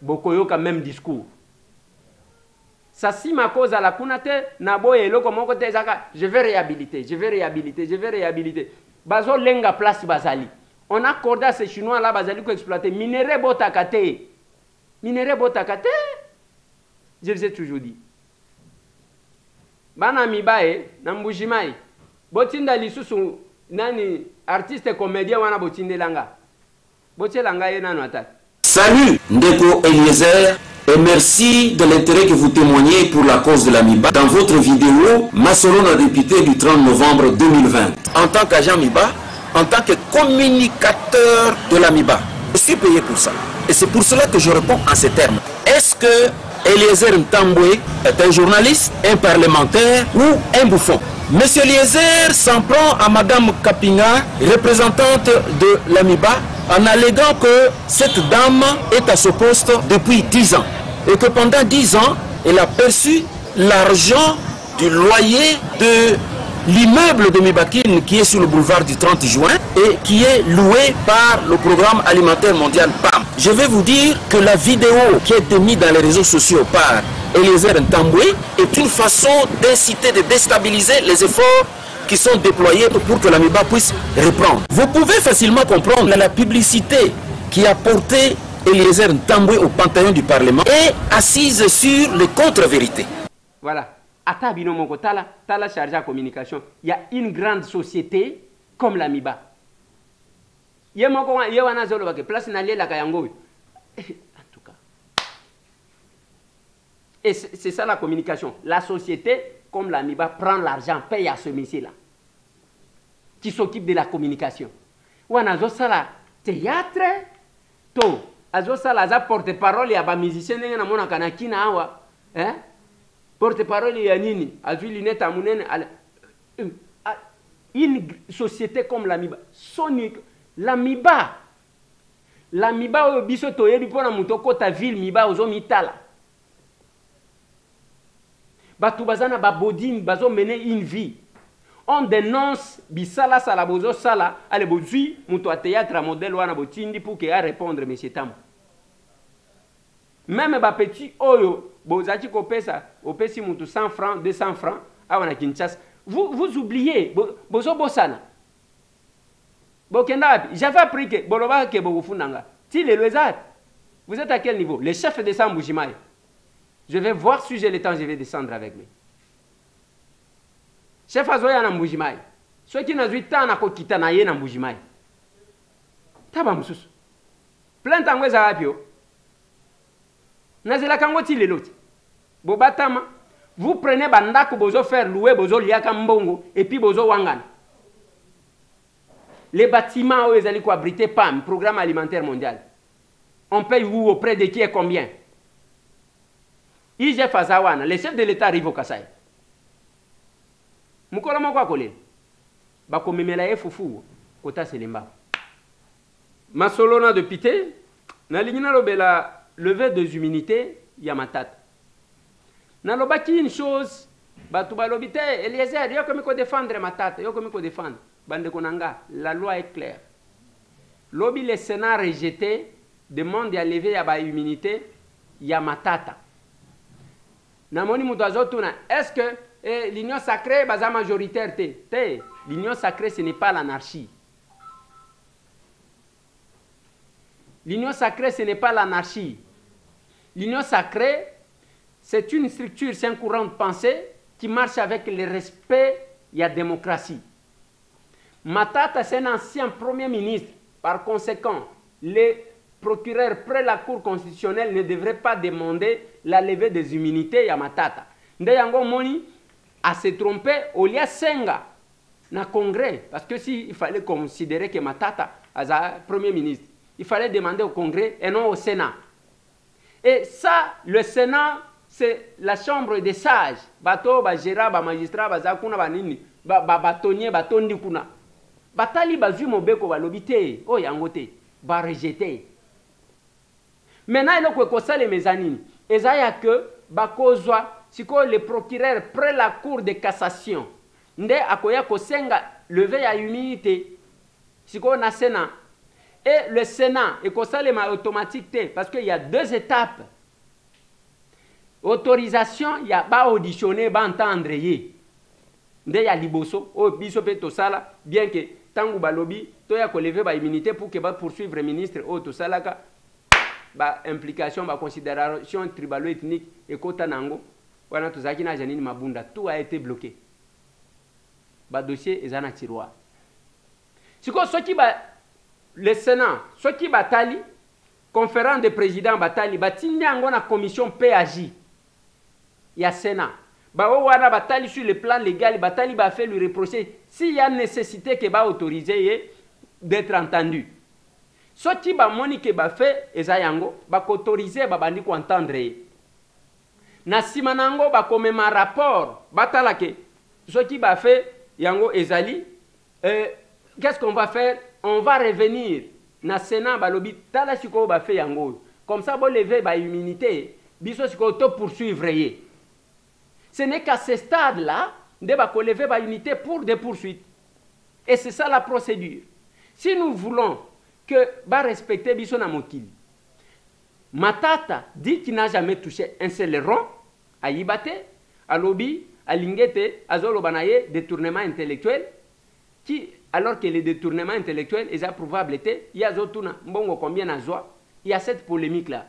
Bokoyo quand même discours. Sassim à cause à la kunate, nabo et loko moko te zaka, je vais réhabiliter, je vais réhabiliter, je vais réhabiliter. Bazo lenga place bazali. On a accordé à ces Chinois là bazali ko exploiter minerai botakate. Minerai botakate. Je vous ai toujours dit. Bana mibae na mbujimai. Botinda lisusu nani artiste comédien wana botinde langa. Salut Ndeko Eliezer et merci de l'intérêt que vous témoignez pour la cause de l'AMIBA dans votre vidéo Massolona député du 30 novembre 2020. En tant qu'agent MIBA, en tant que communicateur de l'AMIBA, je suis payé pour ça. Et c'est pour cela que je réponds en ces termes. Est-ce que Eliezer Ntambwe est un journaliste, un parlementaire ou un bouffon? Monsieur Eliezer s'en prend à Madame Kapinga, représentante de l'AMIBA, en alléguant que cette dame est à ce poste depuis 10 ans. Et que pendant 10 ans, elle a perçu l'argent du loyer de l'immeuble de Mibakine qui est sur le boulevard du 30 juin et qui est loué par le programme alimentaire mondial PAM. Je vais vous dire que la vidéo qui a été mise dans les réseaux sociaux par Eliezer Ntambwe est une façon d'inciter, de déstabiliser les efforts qui sont déployés pour que l'AMIBA puisse reprendre. Vous pouvez facilement comprendre la publicité qui a porté Eliezer Ntambwe au Panthéon du Parlement est assise sur les contre-vérités. Voilà. Ata binomoko tala chargé à communication. Il y a une grande société comme l'AMIBA. Il y a wana zolo bake place na lela kayango. En tout cas. Et c'est ça la communication. La société comme l'AMIBA prend l'argent, paye à ce monsieur-là qui s'occupe de la communication. Wana zo sala théâtre to azo sala za porte-parole ya ba musicien na mona kanakina awa. Hein? Porte-parole Yanini, a vu lunette à Mounen, une société comme l'AMIBA, l'AMIBA au bisoto yebi pona mutoko ta ville miba ozo mitala. Batu bazana babodine bazo mener une vie. On dénonce bisala sala bozo sala, ale bozui muto a théâtre à modèle wana botindi pour que a répondre monsieur Tam. Même ba petit oyo bozaki kopesa opesi mutu 100 francs 200 francs awana Kinshasa vous oubliez bozo bosana bokenda j'avais appris que boloba ke bokufunanga ti le loisat vous êtes à quel niveau le chef de Sambujimai je vais voir si j'ai le temps je vais descendre avec lui chef azoya na Mbujimai ceux qui n'ont temps na kokita na ye na Mbujimai taba mususu plein tangweza apio Nazela kangoti leloti. Bobatama, vous prenez bandako bozo faire louer bozo liaka mbongo et puis bozo wangan. Les bâtiments où ils allaient abriter PAM, Programme alimentaire mondial. On paye vous auprès de qui et combien? IGF Azawana, le chef de l'État arrive au Kassai. Mukolo moko kolé. Bako memela ye fufu kota selemba. Masolona de pité, na lignina lobela lever des immunités, Yamatat. Nalobaki une chose, Batouba lobité, Eliezer, yo comme défendre Matata, yo comme défendre. Bande Konanga, la loi est claire. Lobi le Sénat rejeté demande à lever ya ba immunité, Yamatata. Namoni Moutazotuna, est-ce que l'union sacrée baza majoritaire te? L'union sacrée ce n'est pas l'anarchie. L'union sacrée, ce n'est pas l'anarchie. L'union sacrée, c'est une structure, c'est un courant de pensée qui marche avec le respect et la démocratie. Matata, c'est un ancien premier ministre. Par conséquent, les procureurs près la Cour constitutionnelle ne devraient pas demander la levée des immunités à Matata. Ndeyango Moni a se trompé au lieu Senga na Congrès. Parce que s'il fallait considérer que Matata est un premier ministre, il fallait demander au Congrès et non au Sénat. Et ça, le Sénat, c'est la chambre des sages. Bato, bagera, magistrat, bazakuna, banini, batonnier, batondi kuna. Batali bazu mobeko balobite, oh yangote, ba rejeter. Maintenant, il y a ça les mezanines. Et ça y a que bakozwa, si le procureur près la cour de cassation, nde akoya kosenga lever à immunité, si on a Sénat. Et le Sénat, et que ça les automatique, parce qu'il y a 2 étapes. Autorisation, il y a pas auditionner, pas entendre. Il y a liboso, au biso pe tosala, bien que tangu balobi, to ya ko lever ba immunité pour que ba poursuivre le ministre au tosala ka ba implication, ba considération tribalo-ethnique et kota nango. Wana tozaki na janini mabunda, tout a été bloqué. Ba dossier ezana tiroir. Siko soki ba le Sénat, ceux qui batali, conférence de président batali, batini yango na commission PAJ. Il y a Sénat. Bao wana batali sur le plan légal, batali ba fait lui reprocher s'il y a nécessité que ba autoriser d'être entendu. Ceux qui ba moni que ba fait ezayango, ba autoriser ba bandi ko entendre. Na simanango ba komema rapport, batala ke Ce qui va faire, yango ezali, qu'est-ce qu'on va faire? On va revenir na Sénat balobi tala siko ba fait yango. Comme ça, bon lever ba immunité, biso siko to poursuivre. Ce n'est qu'à ce stade-là, de ba lever ba immunité pour des poursuites. Et c'est ça la procédure. Si nous voulons que ba respecter biso na mokili, Matata dit qu'il n'a jamais touché un seul rond à Yibate, à Lobi, à Lingete, à Zolobanaye, détournement intellectuel, qui, alors que les détournements intellectuels, les approuvables étaient, il y a Zotuna, Mbongo combien à Zoa, il y a cette polémique-là.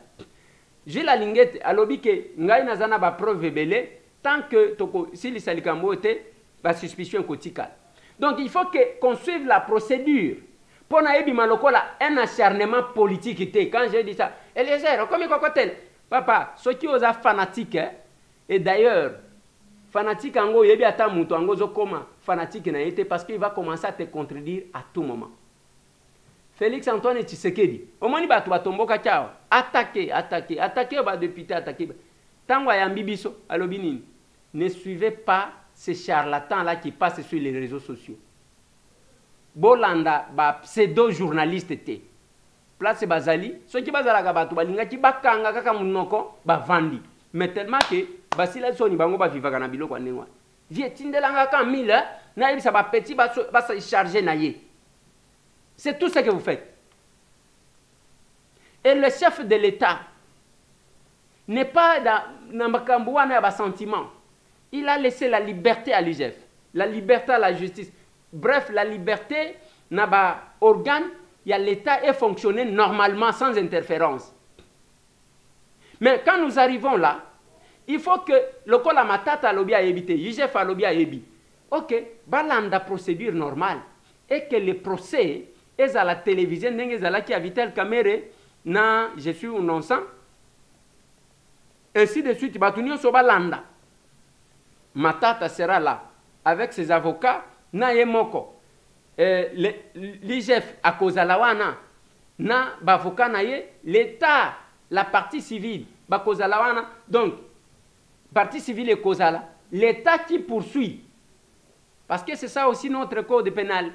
J'ai la Lingete, à Lobi, que Ngaï Nazana va preuve belé, tant que si les Salikambo étaient, la suspicion coticale. Donc il faut qu'on suive la procédure. Pour un acharnement politique. Quand j'ai dit ça, Eliezer, comme il papa, ceux qui sont fanatiques, et d'ailleurs, fanatique en gros, il y a des fanatique parce qu'il va commencer à te contredire à tout moment. Félix Antoine Tshisekedi, au moins il va attaquer, va député, attaquer. Tant que Bibiso, à l'Obinin, ne suivez pas ces charlatans-là qui passent sur les réseaux sociaux. Bolanda ba pseudo journaliste te place bazali ceux qui bazala batu balinga ki bakanga kaka munoko ba vandi mais tellement que basila soni bango ba vivaka na biloko ndengwa vie tindelanga ka 1000 na yebisa ba petit ba se charger na ye. C'est tout ce que vous faites. Et le chef de l'État n'est pas dans makambuana ba sentiment. Il a laissé la liberté à l'IGF, la liberté à la justice. Bref, la liberté n'a pas organe, il y a l'État et fonctionner normalement sans interférence. Mais quand nous arrivons là, il faut que le col à matata lobby a évité, IGF a lobby a ébi. Ok, balanda procédure normale et que les procès est à la télévision, n'est-ce pas qui a vitel caméra, na je suis un non-sang. Ainsi de suite, batunio so balanda. Matata sera là avec ses avocats. Na yemoko l'IGF à cause de la wana na bavoka na ye l'État la partie civile ba cause de la wana donc partie civile et cause la l'État qui poursuit parce que c'est ça aussi notre code pénal.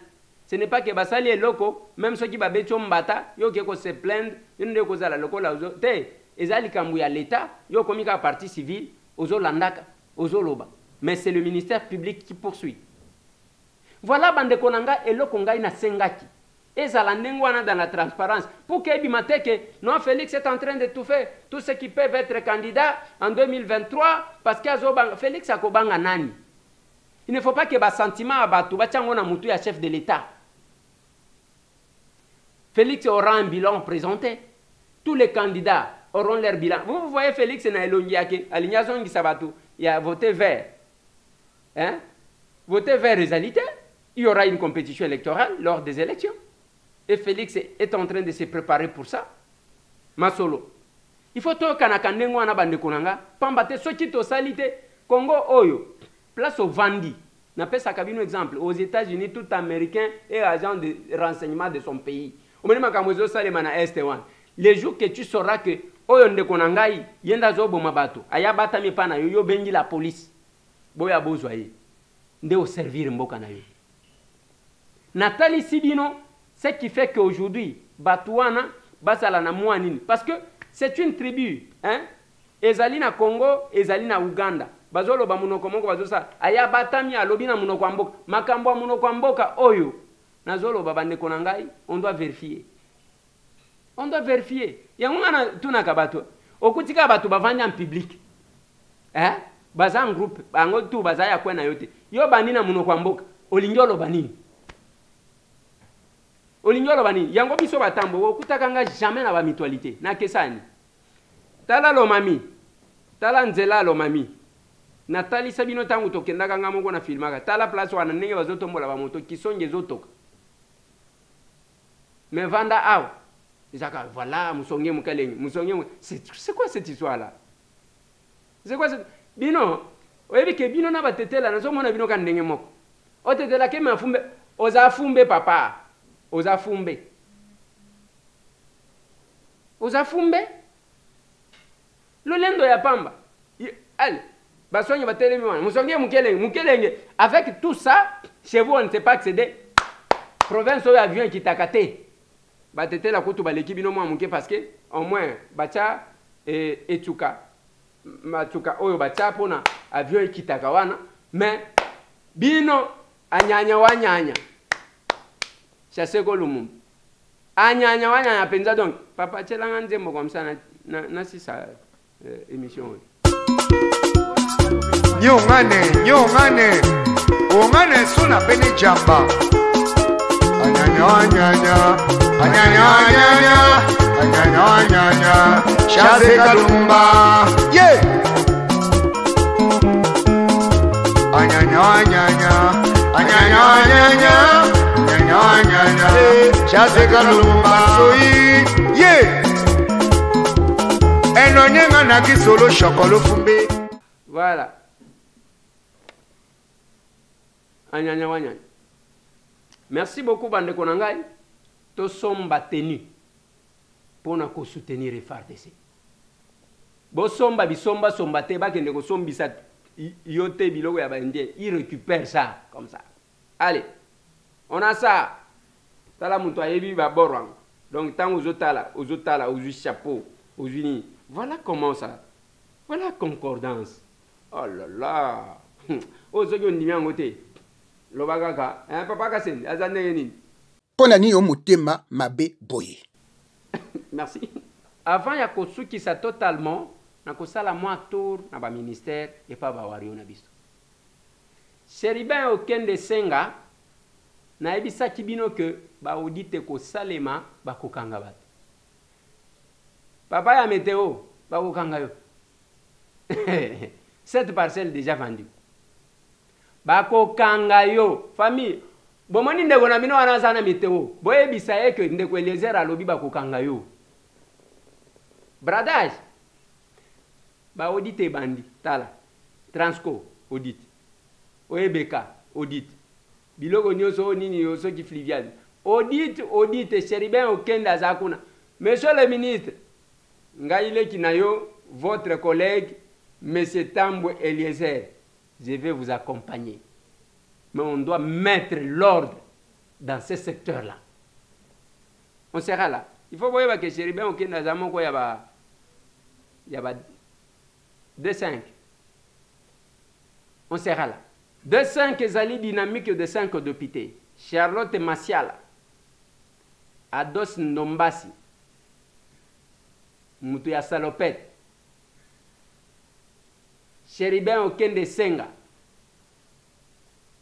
Ce n'est pas que basali loko même ceux qui ba becho mbata yo ke ko se plaindre une de cause la loko la ozo te ezali kambu ya l'État yo komika partie civile ozo landaka ozo loba mais c'est le ministère public qui poursuit. Voilà bande konanga et le kongai na sengaki. Et zalandengwana dans la transparence. Pour que bimate que non Félix est en train de tout faire. Tous ceux qui peuvent être candidats en 2023 parce que Félix akobanga nani. Il ne faut pas que bas sentiment abatu bachango na mutu ya chef de l'État. Félix aura un bilan présenté. Tous les candidats auront leur bilan. Vous voyez Félix na elongiake alignation qui sabatu, il a voté vert. Hein? Voté vert réalité. Il y aura une compétition électorale lors des élections. Et Félix est en train de se préparer pour ça. Masolo. Il faut que Kanakandengo na bande konanga. Pambate soki to salite. Congo Oyo. Place au Vandi. N'a pas ça un exemple. Aux États-Unis, tout Américain est agent de renseignement de son pays. Les jours que tu sauras que Oyo nde konangai yenda zobo mabato. Aya bata mi pana yo bengi la police. Boya bozwaye. Nde au servir mboka na yo. Nathalie Sibino, ce qui fait qu'aujourd'hui, Batouana, Basala na Mouanini, parce que c'est une tribu, hein? Ezalina Congo, Ezalina Uganda. Bazolo ba munoko moko bazosa, aya batami alobina munoko amboka, makambo munoko amboka oyo. Nazolo babande konangai, on doit vérifier. On doit vérifier. Yangona tunaka bato. Okutika bato bavanya en public. Hein? Baza en groupe, bango tu bazaya kwena yote. Yo banina munoko amboka, olingolo banini. Olignolo bani yango biso batambo okutakanga jamais na ba mutualité na kesani tala lo mami tala nzela lo mami Nathalie Sabino tangu tokendaka nga moko na filmaka tala place wana ndenge bazotombola ba moto kisonge zotoka mais vanda aw izaka voilà musonge mukalenge musonge c'est quoi cette histoire là c'est quoi cette bino oyebi ke bino na batetela na somona bino kan ndenge moko otetela ke mafumbe oza fumbe papa Ozafumbe. Ozafumbe. Lolendo ya pamba. Allez. Basogne va télé Mukelenge. Avec tout ça, chez vous, on ne sait pas accéder. Province où avion qui t'a caté. Batete la koutou baleki bino mwa muke parce que au moins bacha et tuka. Matuka oyo bacha pona avion qui t'a kawana. Mais bino anyanya wanyanya. Chasse Golumum. Anyanya wanyanya penza donc. Papa tchelanga nzembo comme ça na si ça émission. Nyongane ongane suna pene jamba anyanya Chasse Kalumba yeah anyanya Chasse Kalumba soyi yeah enonyenga na kisolo chokolo fumbe. Voilà. Merci beaucoup, Bande Konangai. Tous sommes tenus pour nous soutenir les FARDC. Bosomba bisomba somba teba kende ko sombisa yote biloko ya bandien, il récupère ça comme ça. Allez. On a ça. Tala muto ayebi ba borang. Donc tant aux otala, aux chapeau, aux unis. Voilà comment ça. Voilà concordance. Oh là là. Aux oyo ndimyangote. Lobagaka, papa Kassene, azane nini. Ponani yo motema mabe boye. Merci. Avant ya kosuki ça totalement, na kosala moi tour na ba ministère et pas ba wario na biso. Seriben okende senga na ebisa kibino que ba audite ko salema ba kokanga bat. Papa ya météo ba kokanga yo. Cette parcelle déjà vendue. Bako kangayo famille bomoni ndeko na bino wana sana meteo boye bisaye que ndeko Eliezer alobi bako kangayo bradage ba audite bandi tala Transco audit Oebeka audit biloko nyoso nini yoso ki fluvial audit Cheriben okenda zakuna. Monsieur le ministre ngaile kinayo votre collègue monsieur Tambwe Eliezer, je vais vous accompagner. Mais on doit mettre l'ordre dans ce secteur-là. On sera là. Il faut voir que Cheriben au Kenya Zamoko, il y a 2-5. On sera là. 2-5 Zali dynamique de 5 députés. Charlotte Massiala. Ados Ndombasi. Moutuya Salopette. Cheriben au Kenya Senga.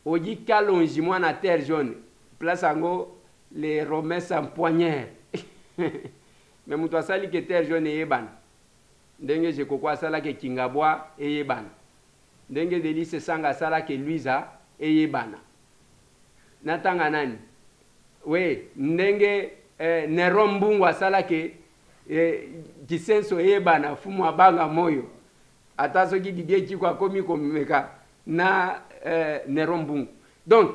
Oji kalonji moi na terre jaune. Place ango les romains en poignard. Mais moutoua sali que terre jaune et ban. Ndenge je kokwa sala ke Kingabwa et ban. Ndenge Delice Sanga sala ke Luisa et bana. Natanga nani. We ndenge Nerombungwa sala ke Kisenso et bana fumu abanga moyo. Ataso ki Didier Chikwa komi komeka na Nerombung. Donc,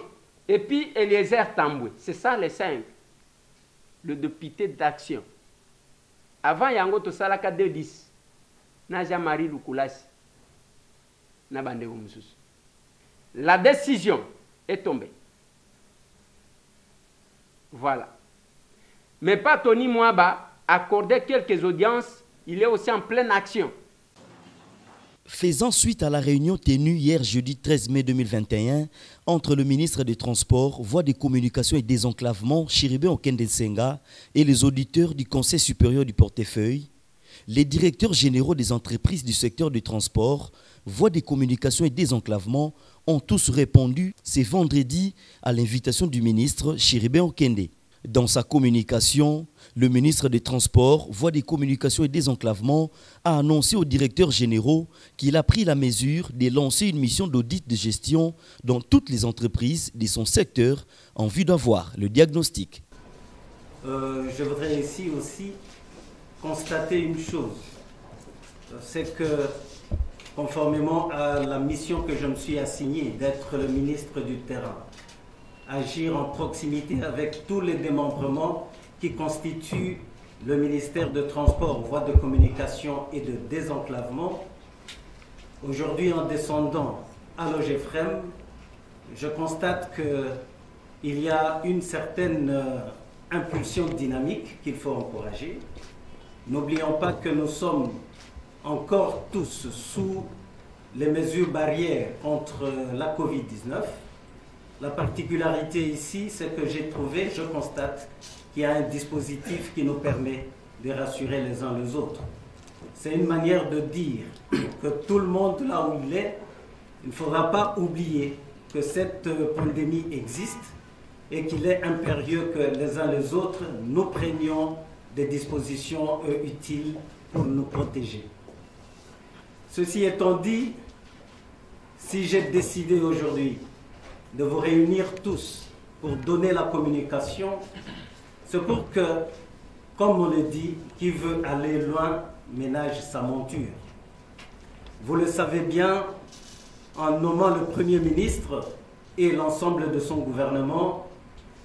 et puis Eliezer Tambwe, c'est ça les 5. Le député d'action. Avant Yango to salaka 2-10. Na Jean-Marie Lukulasi. Na bande umusus. La décision est tombée. Voilà. Mais pas Tony Mwaba accorder quelques audiences, il est aussi en pleine action. Faisant suite à la réunion tenue hier jeudi 13 mai 2021 entre le ministre des Transports, Voies des Communications et Désenclavement, Cheriben Okende Senga, et les auditeurs du Conseil supérieur du portefeuille, les directeurs généraux des entreprises du secteur du transport, Voies des Communications et Désenclavement ont tous répondu ce vendredi à l'invitation du ministre Cheriben Okende. Dans sa communication, le ministre des Transports, Voies des Communications et Désenclavement a annoncé aux directeurs généraux qu'il a pris la mesure de lancer une mission d'audit de gestion dans toutes les entreprises de son secteur en vue d'avoir le diagnostic. Je voudrais ici aussi constater une chose, c'est que conformément à la mission que je me suis assignée d'être le ministre du terrain, agir en proximité avec tous les démembrements qui constituent le ministère de Transport, Voies de Communication et de Désenclavement, Aujourd'hui, en descendant à Logefrem, je constate qu'il y a une certaine impulsion dynamique qu'il faut encourager. N'oublions pas que nous sommes encore tous sous les mesures barrières contre la Covid-19. La particularité ici, c'est que j'ai trouvé, je constate, qu'il y a un dispositif qui nous permet de rassurer les uns les autres. C'est une manière de dire que tout le monde, là où il est, il ne faudra pas oublier que cette pandémie existe et qu'il est impérieux que les uns les autres, nous prenions des dispositions utiles pour nous protéger. Ceci étant dit, si j'ai décidé aujourd'hui de vous réunir tous pour donner la communication, c'est pour que, comme on le dit, qui veut aller loin ménage sa monture. Vous le savez bien, en nommant le Premier ministre et l'ensemble de son gouvernement,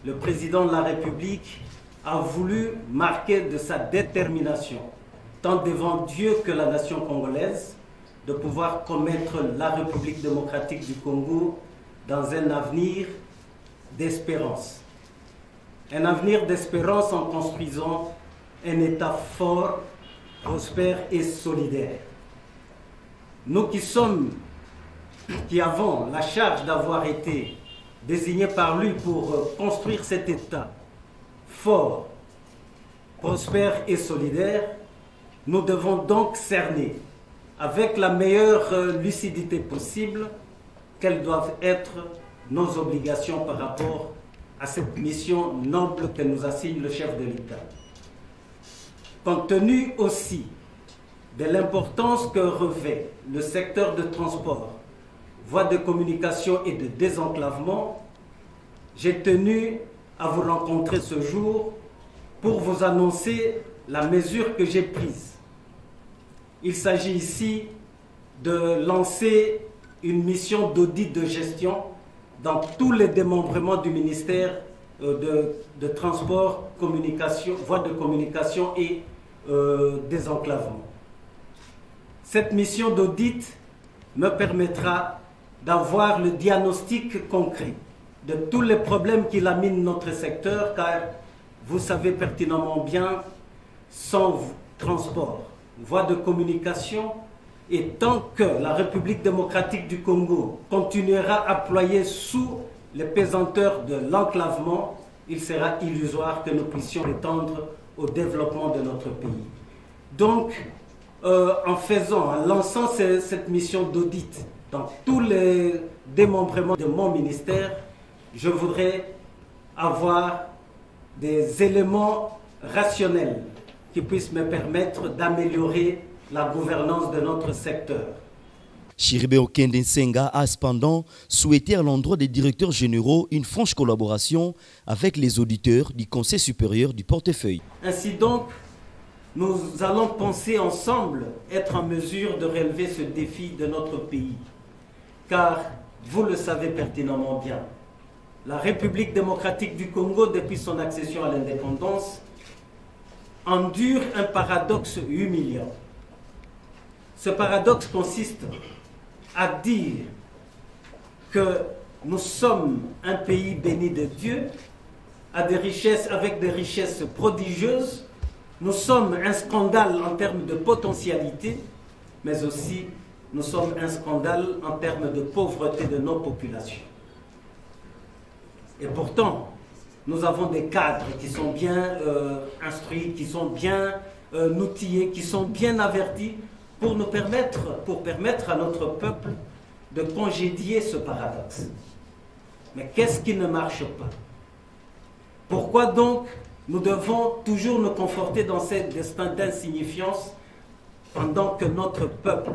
le président de la République a voulu marquer de sa détermination, tant devant Dieu que la nation congolaise, de pouvoir commettre la République démocratique du Congo dans un avenir d'espérance. Un avenir d'espérance en construisant un État fort, prospère et solidaire. Nous qui avons la charge d'avoir été désignés par lui pour construire cet État fort, prospère et solidaire, nous devons donc cerner avec la meilleure lucidité possible quelles doivent être nos obligations par rapport à cette mission noble que nous assigne le chef de l'État. Compte tenu aussi de l'importance que revêt le secteur de transport, voies de communication et de désenclavement, j'ai tenu à vous rencontrer ce jour pour vous annoncer la mesure que j'ai prise. Il s'agit ici de lancer une mission d'audit de gestion dans tous les démembrements du ministère de Transport, communication, voies de communication et désenclavement. Cette mission d'audit me permettra d'avoir le diagnostic concret de tous les problèmes qui laminent notre secteur, car vous savez pertinemment bien, sans transport, voies de communication, et tant que la République démocratique du Congo continuera à ployer sous les pesanteurs de l'enclavement, il sera illusoire que nous puissions prétendre au développement de notre pays. Donc, en lançant cette mission d'audit dans tous les démembrements de mon ministère, je voudrais avoir des éléments rationnels qui puissent me permettre d'améliorer la gouvernance de notre secteur. Chiribe Okende Nsenga a cependant souhaité à l'endroit des directeurs généraux une franche collaboration avec les auditeurs du Conseil supérieur du portefeuille. Ainsi donc, nous allons penser ensemble être en mesure de relever ce défi de notre pays. Car, vous le savez pertinemment bien, la République démocratique du Congo, depuis son accession à l'indépendance, endure un paradoxe humiliant. Ce paradoxe consiste à dire que nous sommes un pays béni de Dieu, avec des richesses prodigieuses. Nous sommes un scandale en termes de potentialité, mais aussi nous sommes un scandale en termes de pauvreté de nos populations. Et pourtant, nous avons des cadres qui sont bien instruits, qui sont bien outillés, qui sont bien avertis pour permettre à notre peuple de congédier ce paradoxe. Mais qu'est-ce qui ne marche pas? Pourquoi donc nous devons toujours nous conforter dans ce destin d'insignifiance pendant que notre peuple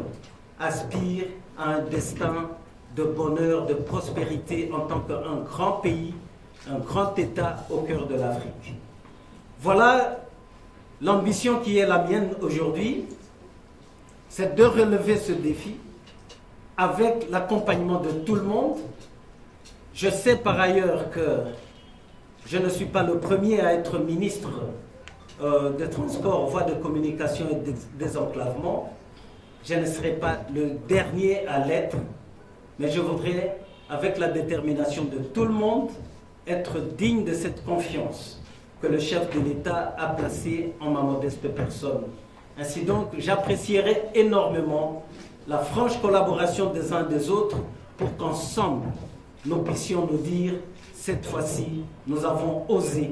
aspire à un destin de bonheur, de prospérité en tant qu'un grand pays, un grand État au cœur de l'Afrique? Voilà l'ambition qui est la mienne aujourd'hui, c'est de relever ce défi avec l'accompagnement de tout le monde. Je sais par ailleurs que je ne suis pas le premier à être ministre des Transports, voies de communication et désenclavement. je ne serai pas le dernier à l'être, mais je voudrais, avec la détermination de tout le monde, être digne de cette confiance que le chef de l'État a placée en ma modeste personne. Ainsi donc, j'apprécierais énormément la franche collaboration des uns des autres pour qu'ensemble, nous puissions nous dire, cette fois-ci, nous avons osé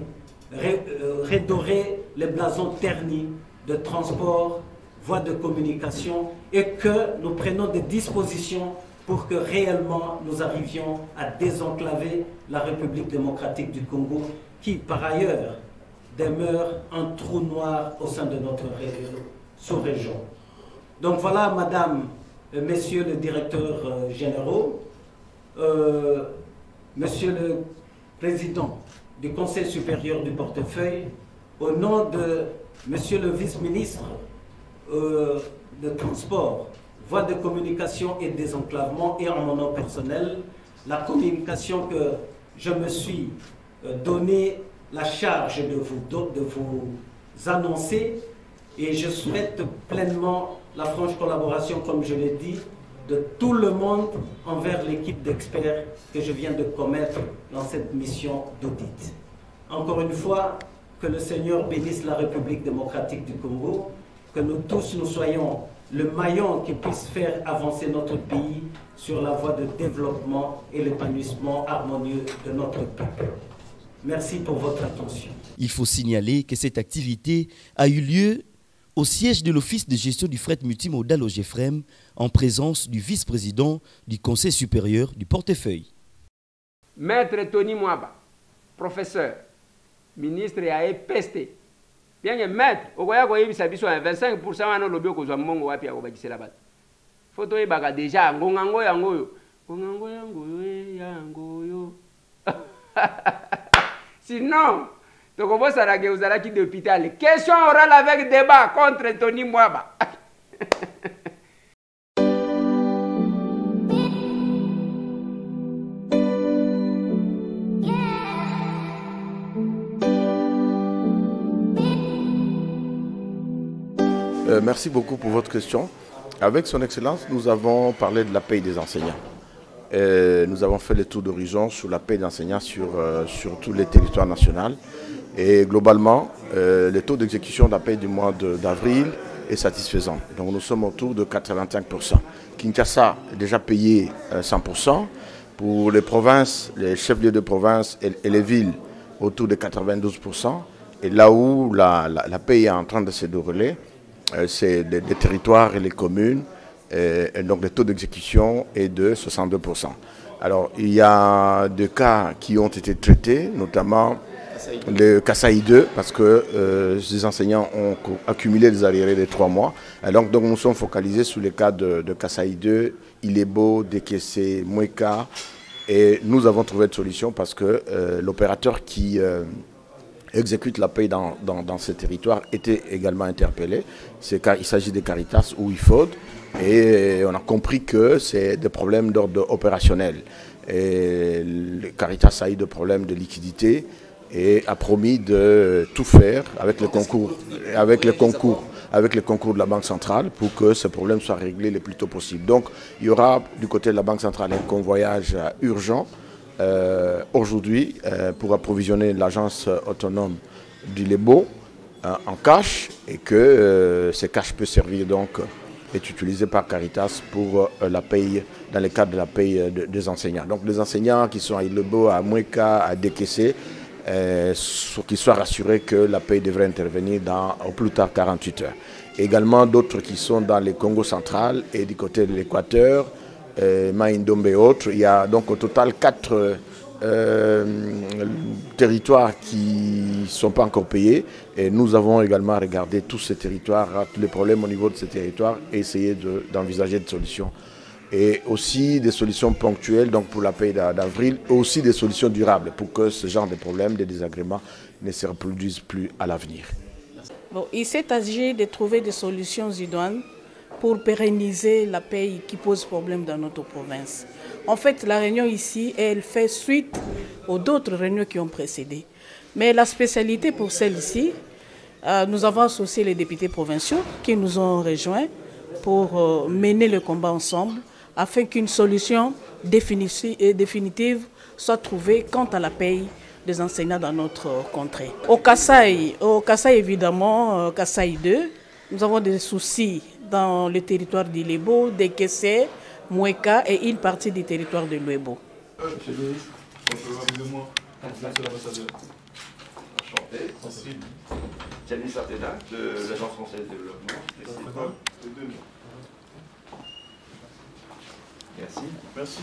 redorer les blasons ternis de transport, voies de communication, et que nous prenions des dispositions pour que réellement nous arrivions à désenclaver la République démocratique du Congo, qui par ailleurs demeure un trou noir au sein de notre sous-région. Donc voilà, madame, messieurs les directeurs généraux, monsieur le président du Conseil supérieur du portefeuille, au nom de monsieur le vice-ministre de transport, voies de communication et désenclavement, et en mon nom personnel, la communication que je me suis donné la charge de vous annoncer, et je souhaite pleinement la franche collaboration, comme je l'ai dit, de tout le monde envers l'équipe d'experts que je viens de commettre dans cette mission d'audit. Encore une fois, que le Seigneur bénisse la République démocratique du Congo, que nous tous nous soyons le maillon qui puisse faire avancer notre pays sur la voie de développement et l'épanouissement harmonieux de notre peuple. Merci pour votre attention. Il faut signaler que cette activité a eu lieu au siège de l'Office de gestion du fret multimodal au GEFREM, en présence du vice-président du Conseil supérieur du portefeuille. Maître Tony Mwaba, professeur, ministre ya EPST. Bien que maître, au voyage qu'on y a 25% de lobby qu'on a mongo wapi à obaki c'est là-bas. Photo y baga déjà ngongango yangoyo, ngongango yangoyo. Sinon, tu commences à la guerre qui d'hôpital. Question orale avec débat contre Tony Mwaba. Merci beaucoup pour votre question. Avec son Excellence, nous avons parlé de la paye des enseignants. Nous avons fait le tour d'horizon sur la paye d'enseignants sur tous les territoires nationaux. Et globalement, le taux d'exécution de la paye du mois d'avril est satisfaisant. Donc nous sommes autour de 85%. Kinshasa a déjà payé 100%. Pour les provinces, les chefs-lieux de province et les villes, autour de 92%. Et là où la paye est en train de se dérouler, c'est les territoires et les communes. Et donc le taux d'exécution est de 62%. Alors il y a des cas qui ont été traités, notamment le Kasaï 2, parce que les enseignants ont accumulé des arriérés de 3 mois. Et donc nous sommes focalisés sur les cas de Kasaï 2, Ilebo, Dekese, Mweka, et nous avons trouvé une solution parce que l'opérateur qui exécute la paye dans ces territoires était également interpellé. Il s'agit de Caritas ou IFOD. Et on a compris que c'est des problèmes d'ordre opérationnel. Et Caritas a eu des problèmes de liquidité et a promis de tout faire avec le concours de la Banque centrale pour que ce problème soit réglé le plus tôt possible. Donc il y aura du côté de la Banque centrale un convoyage urgent aujourd'hui pour approvisionner l'agence autonome du Lebo en cash, et que ce cash peut servir donc est utilisé par Caritas pour la paye, dans le cadre de la paye des enseignants. Donc les enseignants qui sont à Ilebo, à Mweka, à Dekese, qu'ils soient rassurés que la paye devrait intervenir dans au plus tard 48 heures. Également d'autres qui sont dans le Congo central et du côté de l'Équateur, Maïndombe et autres. Il y a donc au total 4 territoires qui ne sont pas encore payés, et nous avons également regardé tous ces territoires, tous les problèmes au niveau de ces territoires, et essayé d'envisager des solutions, et aussi des solutions ponctuelles donc pour la paye d'avril, et aussi des solutions durables pour que ce genre de problèmes, de désagréments ne se reproduisent plus à l'avenir. Bon, il s'est agi de trouver des solutions idoines pour pérenniser la paye qui pose problème dans notre province. En fait, la réunion ici, elle fait suite aux d'autres réunions qui ont précédé. Mais la spécialité pour celle-ci, nous avons associé les députés provinciaux qui nous ont rejoints pour mener le combat ensemble afin qu'une solution définitive soit trouvée quant à la paye des enseignants dans notre contrée. Au Kasaï évidemment, Kasaï 2, nous avons des soucis dans le territoire d'Ilebo, de Kessé, Moueka et une partie du territoire de Luebo. Monsieur le ministre, excusez-moi, monsieur l'ambassadeur. Enchanté. Gianni Sartena, de l'Agence française de développement. Merci. Merci.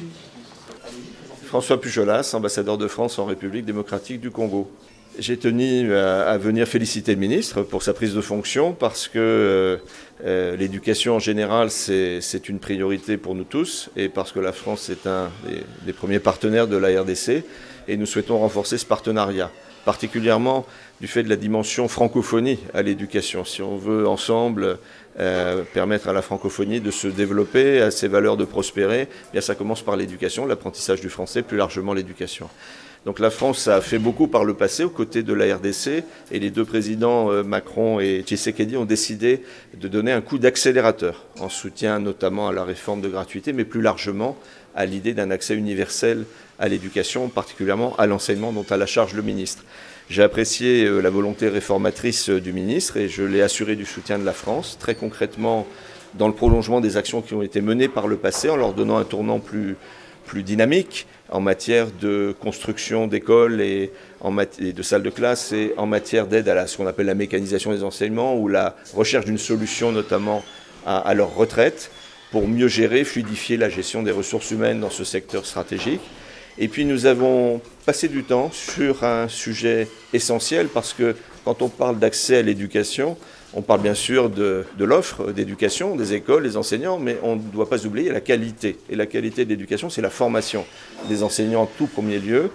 François Pujolas, ambassadeur de France en République démocratique du Congo. J'ai tenu à venir féliciter le ministre pour sa prise de fonction parce que l'éducation en général, c'est une priorité pour nous tous et parce que la France est un des premiers partenaires de la RDC et nous souhaitons renforcer ce partenariat, particulièrement du fait de la dimension francophonie à l'éducation. Si on veut ensemble permettre à la francophonie de se développer, à ses valeurs de prospérer, eh bien ça commence par l'éducation, l'apprentissage du français, plus largement l'éducation. Donc la France a fait beaucoup par le passé aux côtés de la RDC et les deux présidents Macron et Tshisekedi ont décidé de donner un coup d'accélérateur en soutien notamment à la réforme de gratuité, mais plus largement à l'idée d'un accès universel à l'éducation, particulièrement à l'enseignement dont a la charge le ministre. J'ai apprécié la volonté réformatrice du ministre et je l'ai assuré du soutien de la France, très concrètement dans le prolongement des actions qui ont été menées par le passé, en leur donnant un tournant plus dynamique en matière de construction d'écoles et de salles de classe et en matière d'aide à ce qu'on appelle la mécanisation des enseignements ou la recherche d'une solution notamment à leur retraite pour mieux gérer, fluidifier la gestion des ressources humaines dans ce secteur stratégique. Et puis nous avons passé du temps sur un sujet essentiel parce que quand on parle d'accès à l'éducation, on parle bien sûr de l'offre d'éducation, des écoles, des enseignants, mais on ne doit pas oublier la qualité. Et la qualité de l'éducation, c'est la formation des enseignants en tout premier lieu.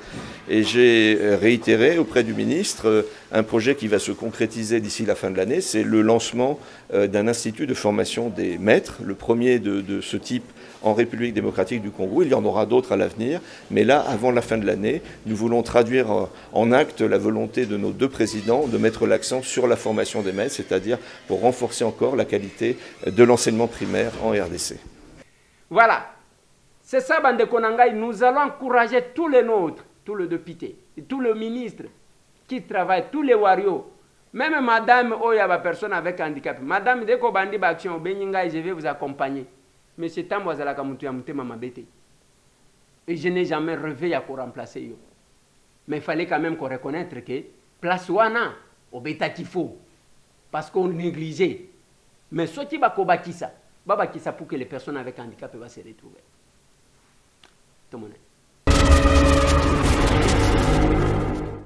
Et j'ai réitéré auprès du ministre un projet qui va se concrétiser d'ici la fin de l'année, c'est le lancement d'un institut de formation des maîtres, le premier de ce type en République démocratique du Congo. Il y en aura d'autres à l'avenir, mais là, avant la fin de l'année, nous voulons traduire en acte la volonté de nos deux présidents de mettre l'accent sur la formation des maîtres, c'est-à-dire pour renforcer encore la qualité de l'enseignement primaire en RDC. Voilà, c'est ça, Bande Konangai. Nous allons encourager tous les nôtres, tous les députés, tous les ministres qui travaillent, tous les warriors, même madame Oyaba, personne avec handicap. Madame, dès qu'on bandi action, je vais vous accompagner. Mais c'est tant que et je n'ai jamais rêvé à remplacer yo. Mais il fallait quand même qu'on reconnaisse que place wana au bêta qu'il faut parce qu'on négligeait. Mais ce qui va pour que les personnes avec handicap va se retrouver. Tout le monde.